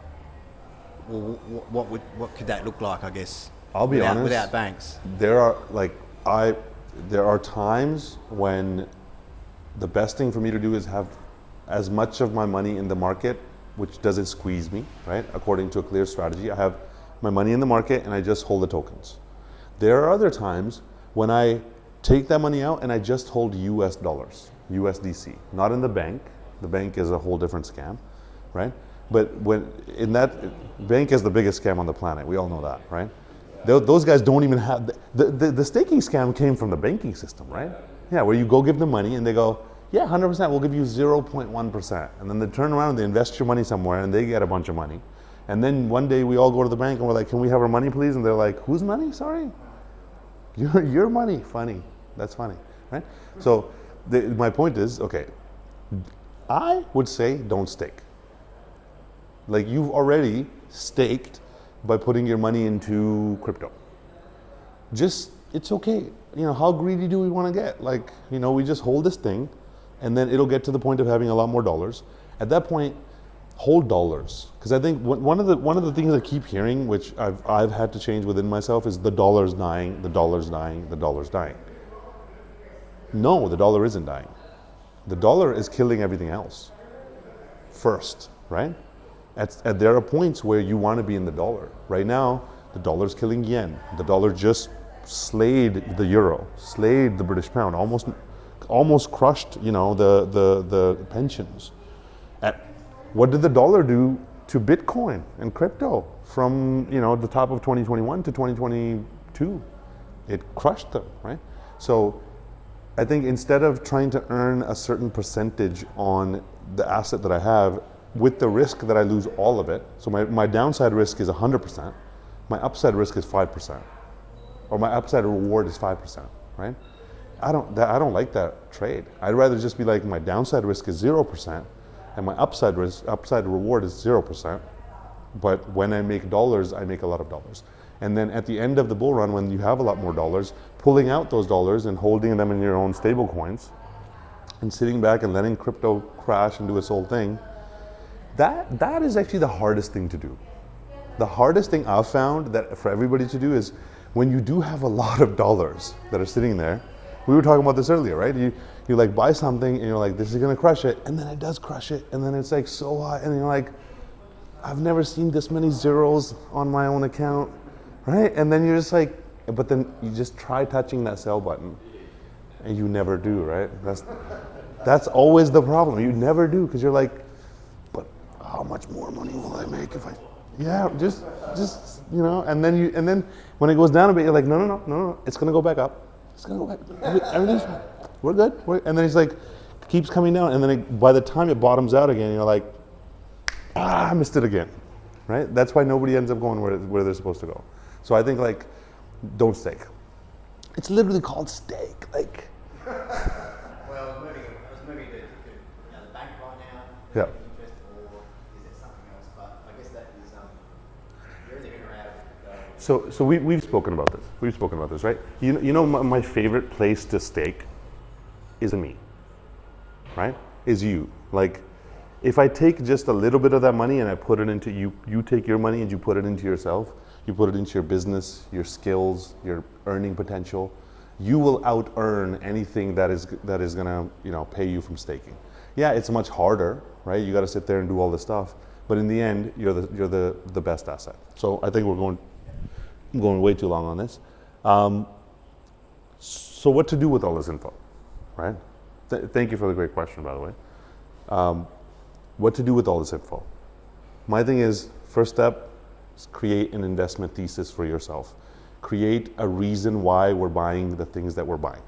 what could that look like, I guess? I'll be honest, without banks. There are times when the best thing for me to do is have as much of my money in the market, which doesn't squeeze me, right? According to a clear strategy, I have my money in the market and I just hold the tokens. There are other times when I take that money out and I just hold US dollars, USDC, not in the bank. The bank is a whole different scam, right? But when in that bank is the biggest scam on the planet, we all know that, right? Those guys don't even have the staking scam came from the banking system, right? Yeah, where you go give them money and they go, yeah, 100%, we'll give you 0.1%, and then they turn around and they invest your money somewhere and they get a bunch of money, and then one day we all go to the bank and we're like, can we have our money, please? And they're like, whose money? Sorry, your money. Funny, that's funny, right? So my point is, okay, I would say don't stake. Like you've already staked by putting your money into crypto. It's okay. How greedy do we want to get? Like, we just hold this thing and then it'll get to the point of having a lot more dollars. At that point, hold dollars. Because I think one of the things I keep hearing, which I've had to change within myself, is the dollar's dying, the dollar's dying, the dollar's dying. No, the dollar isn't dying. The dollar is killing everything else first, right? There are points where you want to be in the dollar. Right now, the dollar's killing yen. The dollar just slayed the euro, slayed the British pound, almost crushed, the pensions. What did the dollar do to Bitcoin and crypto from, the top of 2021 to 2022? It crushed them, right? So I think instead of trying to earn a certain percentage on the asset that I have, with the risk that I lose all of it, so my downside risk is 100%, my upside risk is 5%, or my upside reward is 5%, right? I don't like that trade. I'd rather just be like, my downside risk is 0%, and my upside reward is 0%, but when I make dollars, I make a lot of dollars. And then at the end of the bull run, when you have a lot more dollars, pulling out those dollars and holding them in your own stable coins, and sitting back and letting crypto crash and do its whole thing, that is actually the hardest thing to do. The hardest thing I've found that for everybody to do is when you do have a lot of dollars that are sitting there. We were talking about this earlier, right? You like buy something and you're like, this is gonna crush it, and then it does crush it, and then it's like so high, and you're like, I've never seen this many zeros on my own account, right? And then you're just like, but then you just try touching that sell button, and you never do, right? That's always the problem. You never do, because you're like, but how much more money will I make if I? Yeah, just and then when it goes down a bit, you're like, no, it's gonna go back up. It's gonna go back. Everything's fine. We're good. And then it's like, keeps coming down, and then by the time it bottoms out again, you're like, I missed it again, right? That's why nobody ends up going where they're supposed to go. So I think like, don't stake. It's literally called stake, like. Well, I was moving to the bank right now. Yeah. Interest, or is it something else? But I guess that is you're either in or out. So we've spoken about this. We've spoken about this, right? You know my favorite place to stake is me, right? is you. Like, if I take just a little bit of that money and I put it into you, you take your money and you put it into yourself, you put it into your business, your skills, your earning potential, you will out earn anything that is gonna, you know, pay you from staking. Yeah, it's much harder, right? You got to sit there and do all this stuff, but in the end, you're the best asset. So I think I'm going way too long on this. So what to do with all this info, right? Thank you for the great question, by the way. What to do with all this info? My thing is, first step is create an investment thesis for yourself. Create a reason why we're buying the things that we're buying,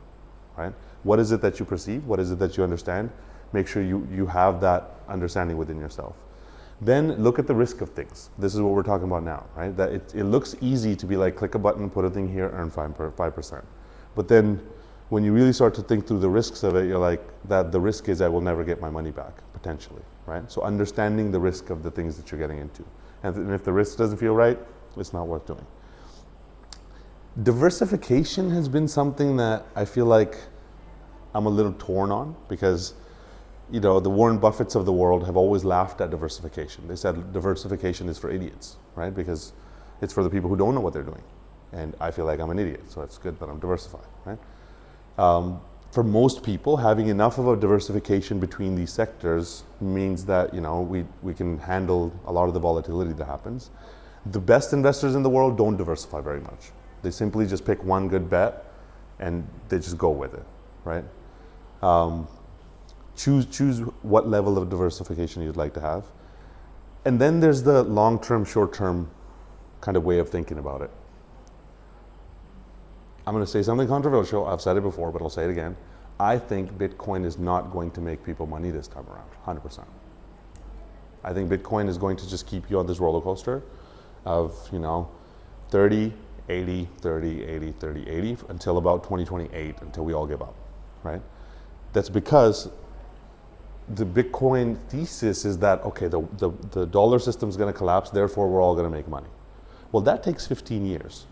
right? What is it that you perceive? What is it that you understand? Make sure you have that understanding within yourself. Then look at the risk of things. This is what we're talking about now, right? That it looks easy to be like, click a button, put a thing here, earn 5%. But then when you really start to think through the risks of it, you're like, that the risk is I will never get my money back, potentially, right? So understanding the risk of the things that you're getting into. And if the risk doesn't feel right, it's not worth doing. Diversification has been something that I feel like I'm a little torn on, because, you know, the Warren Buffetts of the world have always laughed at diversification. They said diversification is for idiots, right? Because it's for the people who don't know what they're doing. And I feel like I'm an idiot, so it's good that I'm diversified, right? For most people, having enough of a diversification between these sectors means that, you know, we can handle a lot of the volatility that happens. The best investors in the world don't diversify very much. They simply just pick one good bet and they just go with it, right? Choose what level of diversification you'd like to have. And then there's the long-term, short-term kind of way of thinking about it. I'm going to say something controversial. I've said it before, but I'll say it again. I think Bitcoin is not going to make people money this time around, 100%. I think Bitcoin is going to just keep you on this roller coaster of, you know, 30, 80, 30, 80, 30, 80 until about 2028, until we all give up, right? That's because the Bitcoin thesis is that, okay, the dollar system is going to collapse, therefore we're all going to make money. Well, that takes 15 years,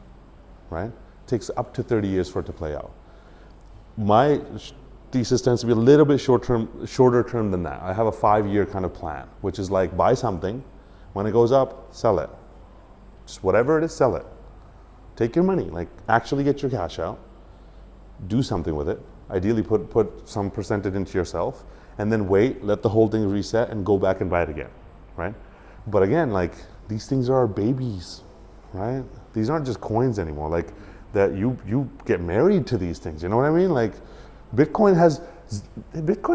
right? It takes up to 30 years for it to play out. My thesis tends to be a little bit shorter term than that. I have a 5-year kind of plan, which is like, buy something, when it goes up, sell it. Just whatever it is, sell it. Take your money, like actually get your cash out, do something with it. Ideally put some percentage into yourself, and then wait, let the whole thing reset and go back and buy it again, right? But again, like, these things are our babies, right? These aren't just coins anymore. Like, that you get married to these things, you know what I mean? Like, Bitcoin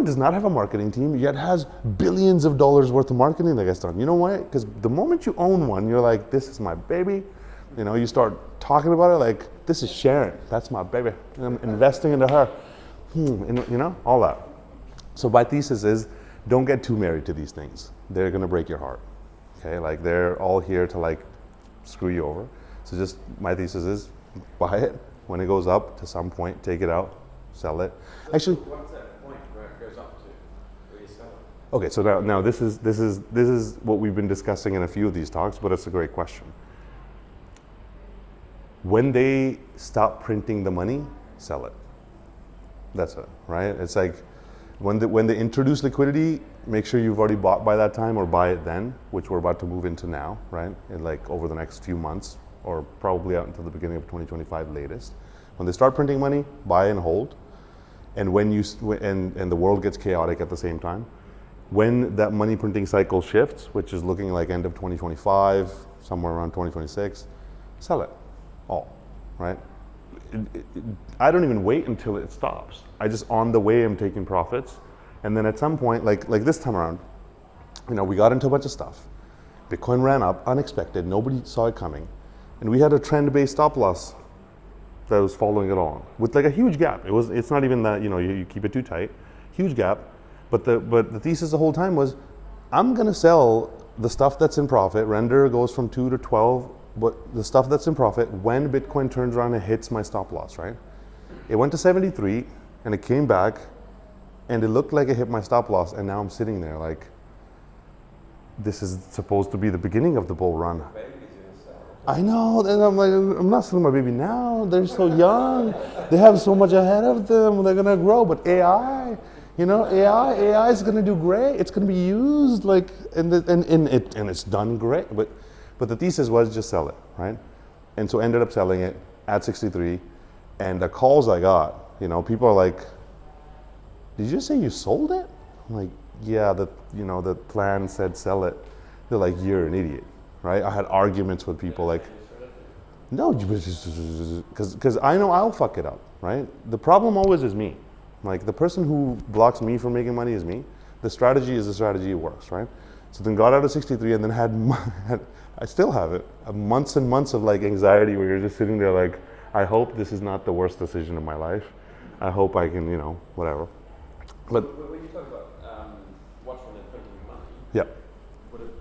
does not have a marketing team, yet has billions of dollars worth of marketing that gets done. You know why? Because the moment you own one, you're like, this is my baby. You know, you start talking about it like, this is Sharon, that's my baby. And I'm investing into her. And, you know, all that. So my thesis is, don't get too married to these things. They're gonna break your heart, okay? Like, they're all here to like screw you over. So just, my thesis is, buy it. When it goes up to some point, take it out, sell it. Actually, What's that point where it goes up to? Where you sell it? okay, so now this is what we've been discussing in a few of these talks, but it's a great question. When they stop printing the money, sell it. That's it, right? It's like, when they introduce liquidity, make sure you've already bought by that time, or buy it then, which we're about to move into now, right? In like over the next few months, or probably out until the beginning of 2025 latest. When they start printing money, buy and hold. And when and the world gets chaotic at the same time, when that money printing cycle shifts, which is looking like end of 2025, somewhere around 2026, sell it all, right? I don't even wait until it stops. I just, on the way, I'm taking profits. And then at some point, like this time around, you know, we got into a bunch of stuff. Bitcoin ran up, unexpected, nobody saw it coming. And we had a trend-based stop loss that was following it all with like a huge gap. It's not even that, you know, you keep it too tight, huge gap. But the thesis the whole time was, I'm gonna sell the stuff that's in profit. Render goes from 2 to 12, but the stuff that's in profit, when Bitcoin turns around and hits my stop loss, right? It went to 73 and it came back and it looked like it hit my stop loss, and now I'm sitting there like, this is supposed to be the beginning of the bull run. I know, and I'm like, I'm not selling my baby now. They're so young. They have so much ahead of them. They're gonna grow. But AI, You know, AI is going to do great. It's going to be used like, and it's done great. But the thesis was just sell it, right? And so ended up selling it at 63. And the calls I got, you know, people are like, "Did you just say you sold it?" I'm like, "Yeah, the plan said sell it." They're like, "You're an idiot," right? I had arguments with people like, "No, because I know I'll fuck it up, right? The problem always is me. Like the person who blocks me from making money is me. The strategy is the strategy, it works, right?" So then got out of 63 and then had I still have it, months and months of like anxiety where you're just sitting there like, I hope this is not the worst decision of my life. I hope I can, you know, whatever. But when you talk about watch when they're printing money, yeah. would it,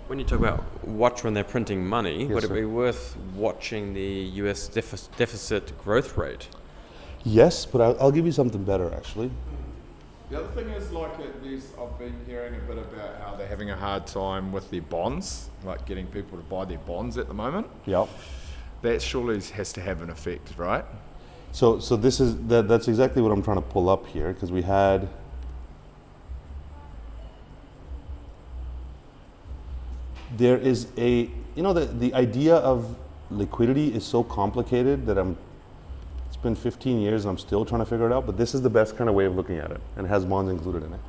When you talk about watch when they're printing money, Yes, would it sir. be worth watching the US deficit growth rate? Yes, but I'll give you something better actually. the other thing is like I've been hearing a bit about how they're having a hard time with their bonds, like getting people to buy their bonds at the moment. Yep. That surely has to have an effect, right? So this is that's exactly what I'm trying to pull up here because we had. There is the idea of liquidity is so complicated that it's been 15 years and I'm still trying to figure it out, but this is the best kind of way of looking at it and it has bonds included in it.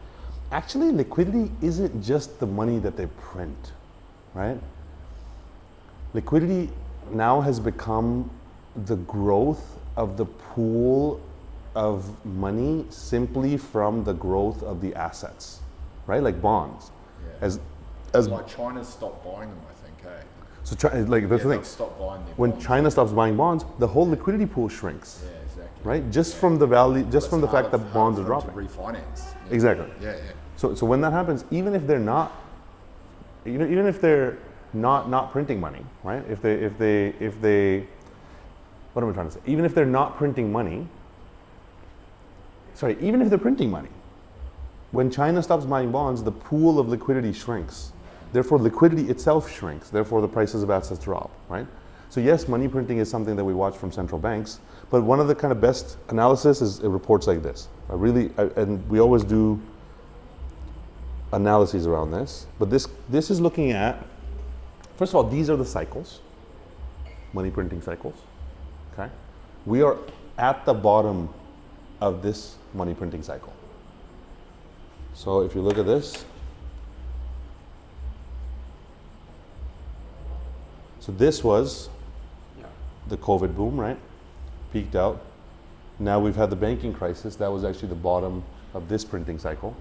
Actually, liquidity isn't just the money that they print, right? Liquidity now has become the growth of the pool of money simply from the growth of the assets, right? Like bonds. Yeah. As Like China's stopped buying them, I think, eh? so like that's the thing. Stop buying them. When China stops buying bonds, the whole liquidity pool shrinks, Yeah, exactly. right? Just from the value, just from the fact that bonds are dropping. To refinance. Yeah. Exactly. Yeah, yeah. So when that happens, even if they're not printing money, right? If they, what am I trying to say? Even if they're not printing money, even if they're printing money, when China stops buying bonds, the pool of liquidity shrinks. Therefore, liquidity itself shrinks. Therefore, the prices of assets drop, right? So yes, money printing is something that we watch from central banks, but one of the kind of best analysis is reports like this. And we always do analyses around this, but this is looking at, first of all, these are the cycles, money printing cycles, okay? We are at the bottom of this money printing cycle. So if you look at this, so this was the COVID boom, right? Peaked out. Now we've had the banking crisis. That was actually the bottom of this printing cycle.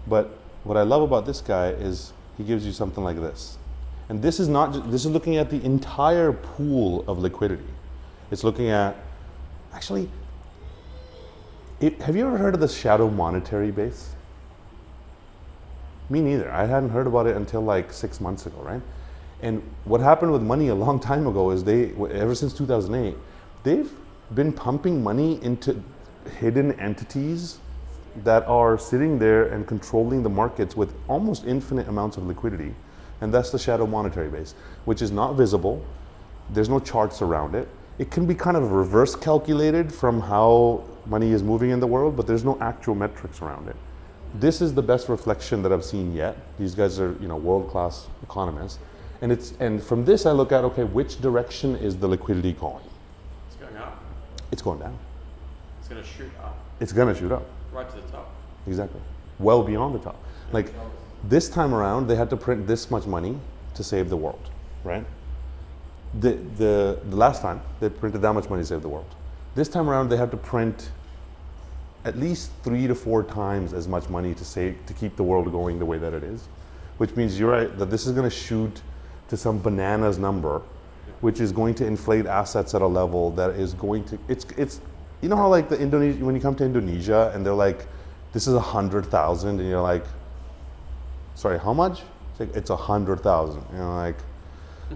But what I love about this guy is he gives you something like this. And this is this is looking at the entire pool of liquidity. It's looking at, actually, have you ever heard of the shadow monetary base? Me neither. I hadn't heard about it until like 6 months ago, right? And what happened with money a long time ago is ever since 2008, they've been pumping money into hidden entities that are sitting there and controlling the markets with almost infinite amounts of liquidity. And that's the shadow monetary base, which is not visible. There's no charts around it. It can be kind of reverse calculated from how money is moving in the world, but there's no actual metrics around it. This is the best reflection that I've seen yet. These guys are, world-class economists. And from this I look at, okay, which direction is the liquidity going? It's going up. It's going down. It's going to shoot up. It's gonna shoot up. Right to the top. Exactly. Well beyond the top. Like this time around, they had to print this much money to save the world, right? The last time they printed that much money to save the world. This time around, they had to print at least 3 to 4 times as much money to keep the world going the way that it is, which means you're right that this is going to shoot to some bananas number, which is going to inflate assets at a level that is going to it's you know how like when you come to Indonesia and they're like, this is 100,000, and you're like, sorry, how much? It's 100,000. Like,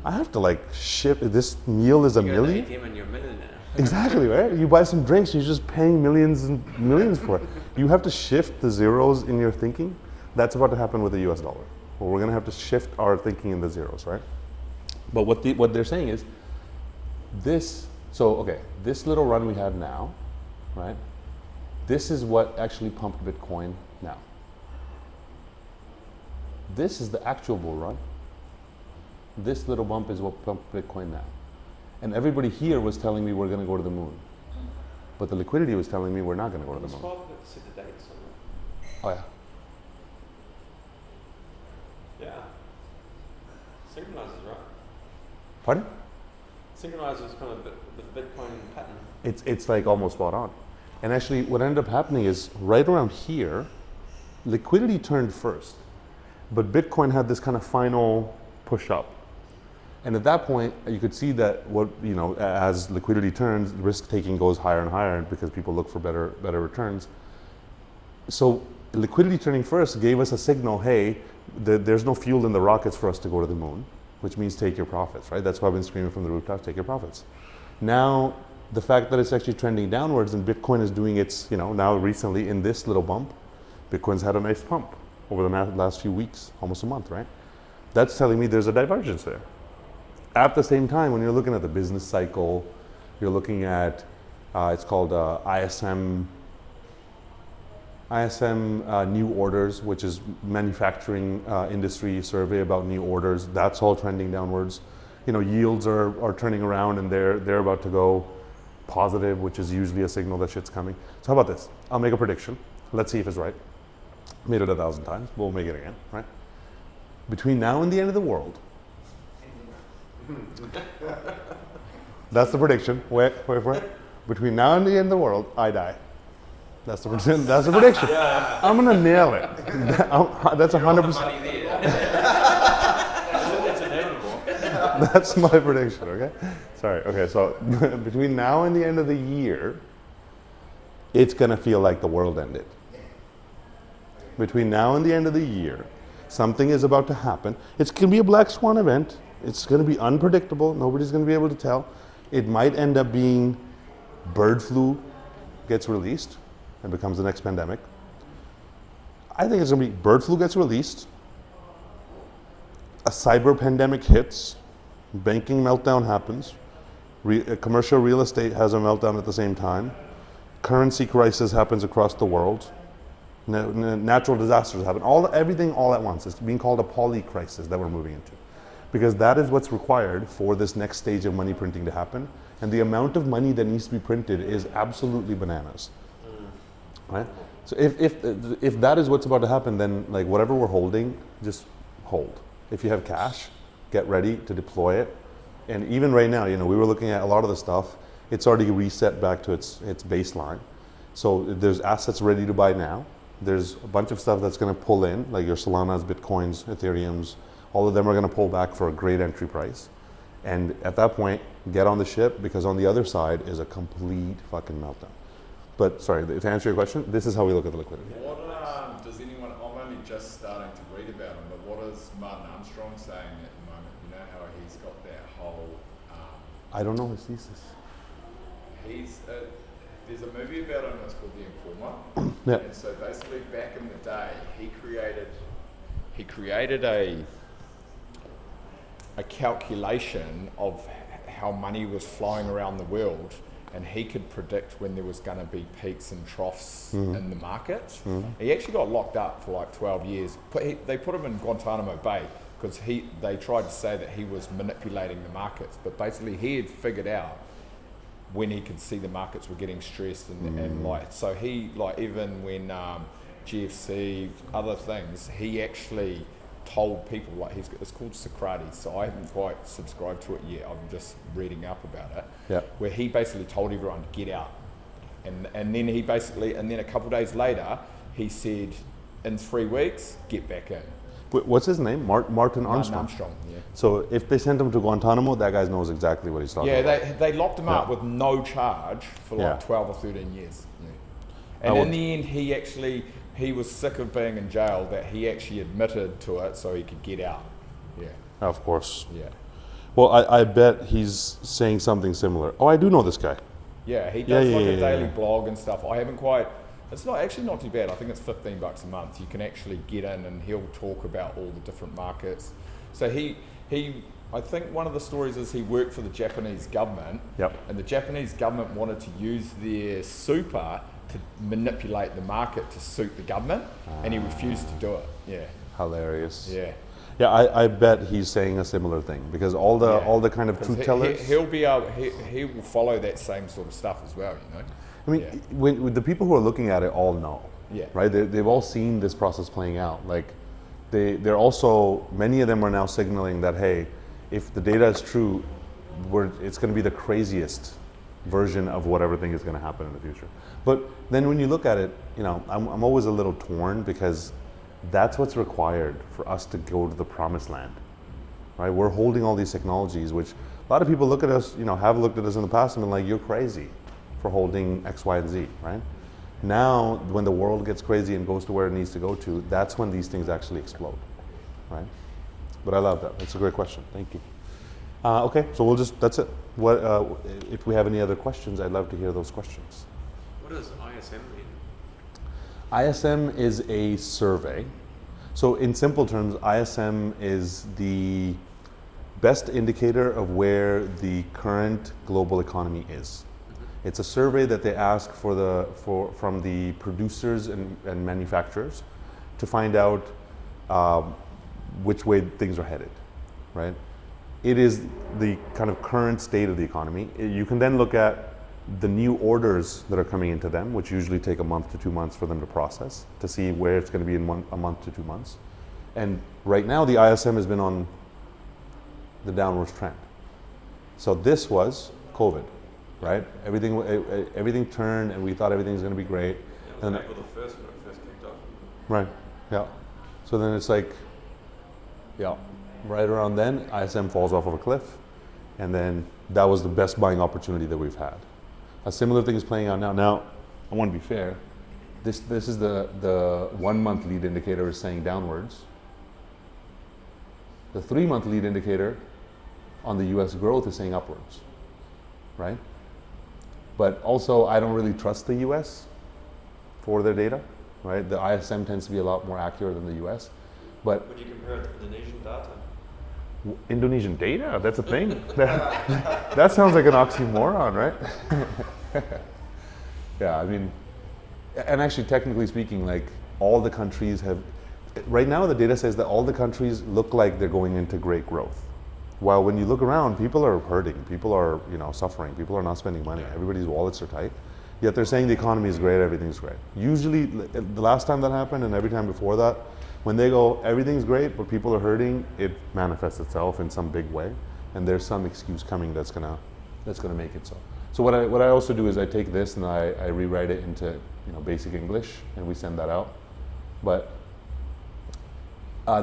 I have to like ship this meal is a million. ATM and you're a millionaire. Exactly, right? You buy some drinks, you're just paying millions and millions for it. You have to shift the zeros in your thinking. That's about to happen with the US dollar. Well, we're going to have to shift our thinking in the zeros, right? But what they're saying is, this little run we had now, right? This is what actually pumped Bitcoin now. This is the actual bull run. This little bump is what pumped Bitcoin now. And everybody here was telling me we're going to go to the moon. But the liquidity was telling me we're not going to go to the moon. Set the date somewhere. Oh yeah. Yeah. Synchronizes, right? Pardon? Synchronizes kind of the Bitcoin pattern. It's like almost spot on. And actually what ended up happening is right around here, liquidity turned first. But Bitcoin had this kind of final push up. And at that point, you could see that as liquidity turns, risk taking goes higher and higher because people look for better returns. So liquidity turning first gave us a signal, hey, there's no fuel in the rockets for us to go to the moon, which means take your profits, right? That's why I've been screaming from the rooftops, take your profits. Now, the fact that it's actually trending downwards and Bitcoin is doing its, now recently in this little bump, Bitcoin's had a nice pump over the last few weeks, almost a month, right? That's telling me there's a divergence there. At the same time, when you're looking at the business cycle, you're looking at, it's called ISM new orders, which is manufacturing industry survey about new orders. That's all trending downwards. Yields are turning around and they're about to go positive, which is usually a signal that shit's coming. So how about this? I'll make a prediction. Let's see if it's right. Made it 1,000 times. We'll make it again, right? Between now and the end of the world. That's the prediction. Wait for it. Between now and the end of the world, I die. That's the prediction. That's the prediction. Yeah. I'm gonna nail it. That's 100%. It's inevitable. That's my prediction. Okay. Sorry. Okay. So between now and the end of the year, it's gonna feel like the world ended. Between now and the end of the year, something is about to happen. It's gonna be a black swan event. It's gonna be unpredictable. Nobody's gonna be able to tell. It might end up being bird flu gets released and becomes the next pandemic. I think it's gonna be bird flu gets released, a cyber pandemic hits, banking meltdown happens, commercial real estate has a meltdown at the same time, currency crisis happens across the world, natural disasters happen, everything all at once. It's being called a poly crisis that we're moving into. Because that is what's required for this next stage of money printing to happen. And the amount of money that needs to be printed is absolutely bananas. Right? So if that is what's about to happen, then like whatever we're holding, just hold. If you have cash, get ready to deploy it. And even right now, we were looking at a lot of the stuff, it's already reset back to its baseline. So there's assets ready to buy now. There's a bunch of stuff that's going to pull in, like your Solanas, Bitcoins, Ethereums. All of them are going to pull back for a great entry price. And at that point, get on the ship, because on the other side is a complete fucking meltdown. But sorry, to answer your question, this is how we look at the liquidity. What does anyone, I'm only just starting to read about him, but what is Martin Armstrong saying at the moment? You know how he's got that whole... I don't know his thesis. There's a movie about him that's called The Informer. Yeah. And so basically back in the day, he created a calculation of how money was flowing around the world, and he could predict when there was going to be peaks and troughs in the market. He actually got locked up for like 12 years. They put him in Guantanamo Bay because they tried to say that he was manipulating the markets, but basically he had figured out when he could see the markets were getting stressed and like, so he, like, even when GFC, other things, he actually told people, like, it's called Socrates, so I haven't quite subscribed to it yet, I'm just reading up about it, where he basically told everyone to get out, and then he basically, and then a couple of days later he said, in 3 weeks, get back in. What's his name? Martin Armstrong. Yeah. So if they sent him to Guantanamo, that guy knows exactly what he's talking about. Yeah, they locked him up with no charge for like 12 or 13 years. Yeah. And in the end, he was sick of being in jail, that he actually admitted to it so he could get out. Yeah. Of course. Yeah. Well, I bet he's saying something similar. Oh, I do know this guy. Yeah, he does a daily blog and stuff. I haven't quite... It's not too bad. I think it's $15 a month. You can actually get in and he'll talk about all the different markets. So he I think one of the stories is he worked for the Japanese government, Yep. and the Japanese government wanted to use their super to manipulate the market to suit the government, and he refused to do it. Yeah, Hilarious. yeah. Yeah, I bet he's saying a similar thing because all the kind of 'Cause truth tellers. he'll be able. He will follow that same sort of stuff as well. You know. I mean, Yeah. when the people who are looking at it all know, Yeah. right? They've all seen this process playing out. Like, they're also, many of them are now signaling that, hey, if the data is true, it's going to be the craziest version of what everything is going to happen in the future. But then when you look at it, you know, I'm always a little torn because that's what's required for us to go to the promised land, right? We're holding all these technologies, which a lot of people look at us, you know, have looked at us in the past and been like, you're crazy for holding X, Y, and Z, right? Now, when the world gets crazy and goes to where it needs to go to, that's when these things actually explode, right? But I love that. That's a great question. Thank you. Okay, so that's it. What, if we have any other questions, I'd love to hear those questions. What does ISM mean? ISM is a survey. So in simple terms, ISM is the best indicator of where the current global economy is. It's a survey that they ask from the producers and manufacturers to find out which way things are headed, right? It is the kind of current state of the economy. You can then look at the new orders that are coming into them, which usually take a month to 2 months for them to process, to see where it's going to be in a month to 2 months. And right now, the ISM has been on the downwards trend. So this was COVID, right? Everything turned, and we thought everything was going to be great. Yeah, And April the 1st when it first kicked off. right, yeah. So then it's like, yeah, right around then, ISM falls off of a cliff, and then that was the best buying opportunity that we've had. A similar thing is playing out now. Now, I want to be fair. This is the 1 month lead indicator is saying downwards. The 3 month lead indicator on the US growth is saying upwards, right? But also, I don't really trust the US for their data, right? The ISM tends to be a lot more accurate than the US. But Would you compare it to Indonesian data? Indonesian data, that's a thing. That sounds like an oxymoron, right? Yeah, I mean, and actually technically speaking, like all the countries have, right now the data says that all the countries look like they're going into great growth. While when you look around, people are hurting, people are, you know, suffering, people are not spending money, everybody's wallets are tight. Yet they're saying the economy is great, everything's great. Usually, the last time that happened and every time before that, when they go, everything's great, but people are hurting, it manifests itself in some big way, and there's some excuse coming that's gonna make it so. So what I also do is I take this and I rewrite it into, you know, basic English, and we send that out. But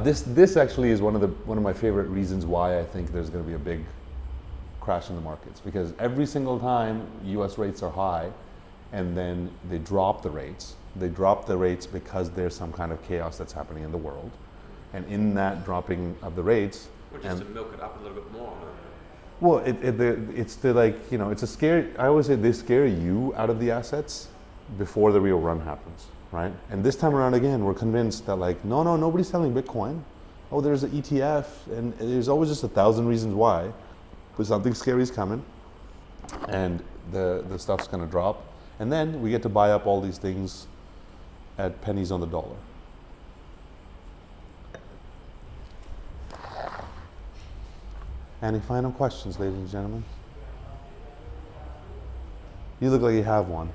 this actually is one of my favorite reasons why I think there's going to be a big crash in the markets, because every single time U.S. rates are high, and then they drop the rates. They drop the rates because there's some kind of chaos that's happening in the world, and in that dropping of the rates, Or just to milk it up a little bit more? well, it's the, like, you know, it's a scary. I always say they scare you out of the assets before the real run happens, right? And this time around again, we're convinced that like, no, nobody's selling Bitcoin. Oh, there's an ETF, and there's always just 1,000 reasons why, but something scary is coming, and the stuff's gonna drop, and then we get to buy up all these things at pennies on the dollar. Any final questions, ladies and gentlemen? You look like you have one.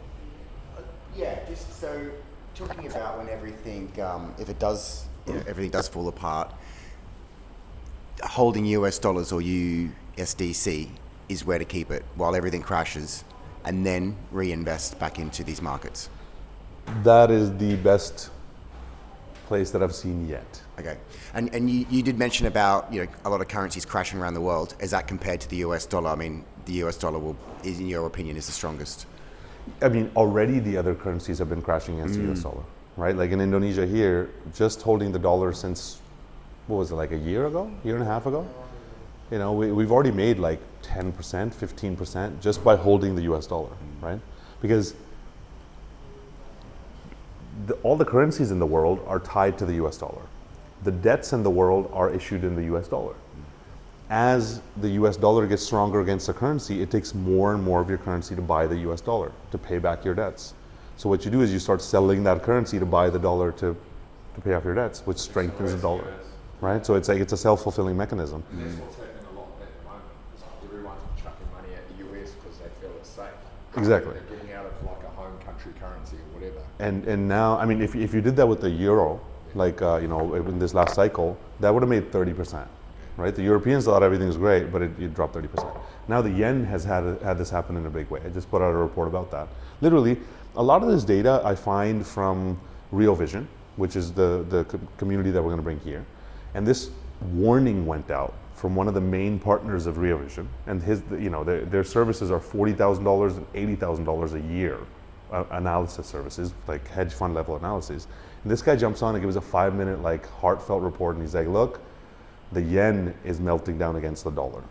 Yeah, just so talking about when everything, if it does, you know, everything does fall apart, holding US dollars or USDC is where to keep it while everything crashes, and then reinvest back into these markets. That is the best place that I've seen yet. Okay, and you did mention about, you know, a lot of currencies crashing around the world. Is that compared to the US dollar? I mean, the US dollar in your opinion, is the strongest. I mean, already the other currencies have been crashing against the US dollar, right? Like in Indonesia here, just holding the dollar since, what was it, like a year and a half ago? You know, we've already made like 10%, 15% just by holding the US dollar, right? Because all the currencies in the world are tied to the US dollar. The debts in the world are issued in the US dollar. as the US dollar gets stronger against the currency, it takes more and more of your currency to buy the US dollar, to pay back your debts. So what you do is you start selling that currency to buy the dollar to pay off your debts, which strengthens the dollar, right? So it's like it's a self-fulfilling mechanism. And that's what's happening a lot at the moment. Is everyone's chucking money at the US because they feel it's safe. Exactly. They're getting out of like a home country currency or whatever. And now, I mean, if you did that with the euro, like you know, in this last cycle, that would have made 30%, right? The Europeans thought everything was great, but it dropped 30%. Now the yen has had this happen in a big way. I just put out a report about that. Literally, a lot of this data I find from Real Vision, which is the community that we're going to bring here, and this warning went out from one of the main partners of Real Vision, and their services are $40,000 and $80,000 a year. Analysis services, like hedge fund level analyses. And this guy jumps on and gives a 5-minute like heartfelt report, and he's like, look, the yen is melting down against the dollar.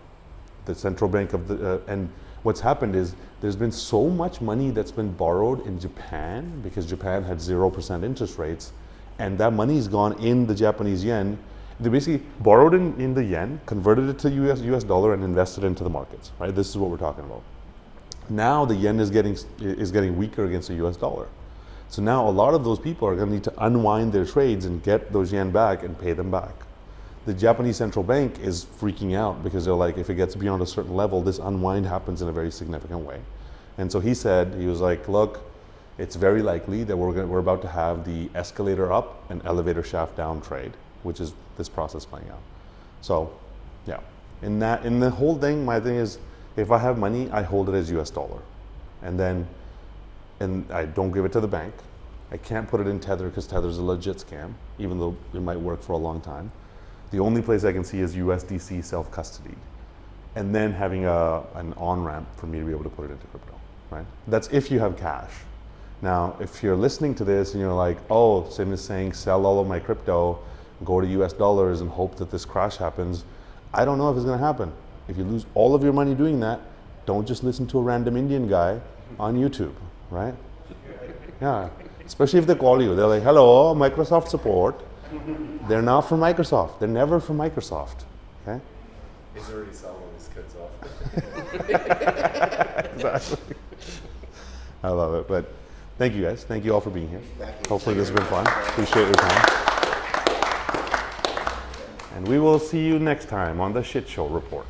The central bank of the, and what's happened is there's been so much money that's been borrowed in Japan because Japan had 0% interest rates, and that money's gone in the Japanese yen. They basically borrowed in the yen, converted it to US dollar, and invested into the markets, right? This is what we're talking about. Now the yen is getting weaker against the US dollar. So now a lot of those people are going to need to unwind their trades and get those yen back and pay them back. The Japanese central bank is freaking out because they're like, if it gets beyond a certain level, this unwind happens in a very significant way. And so he was like, look, it's very likely that we're about to have the escalator up and elevator shaft down trade, which is this process playing out. So yeah, in the whole thing, my thing is, if I have money, I hold it as US dollar. And I don't give it to the bank. I can't put it in Tether because Tether's a legit scam, even though it might work for a long time. The only place I can see is USDC self-custody. And then having an on-ramp for me to be able to put it into crypto, right? That's if you have cash. Now, if you're listening to this and you're like, oh, Sim is saying sell all of my crypto, go to US dollars and hope that this crash happens, I don't know if it's gonna happen. If you lose all of your money doing that, don't just listen to a random Indian guy on YouTube, right? Yeah, especially if they call you. They're like, hello, Microsoft support. They're not from Microsoft. They're never from Microsoft, okay? He's already sold all his kids off. Exactly. I love it, but thank you guys. Thank you all for being here. Hopefully this has been fun. Appreciate your time. And we will see you next time on the Shit Show Report.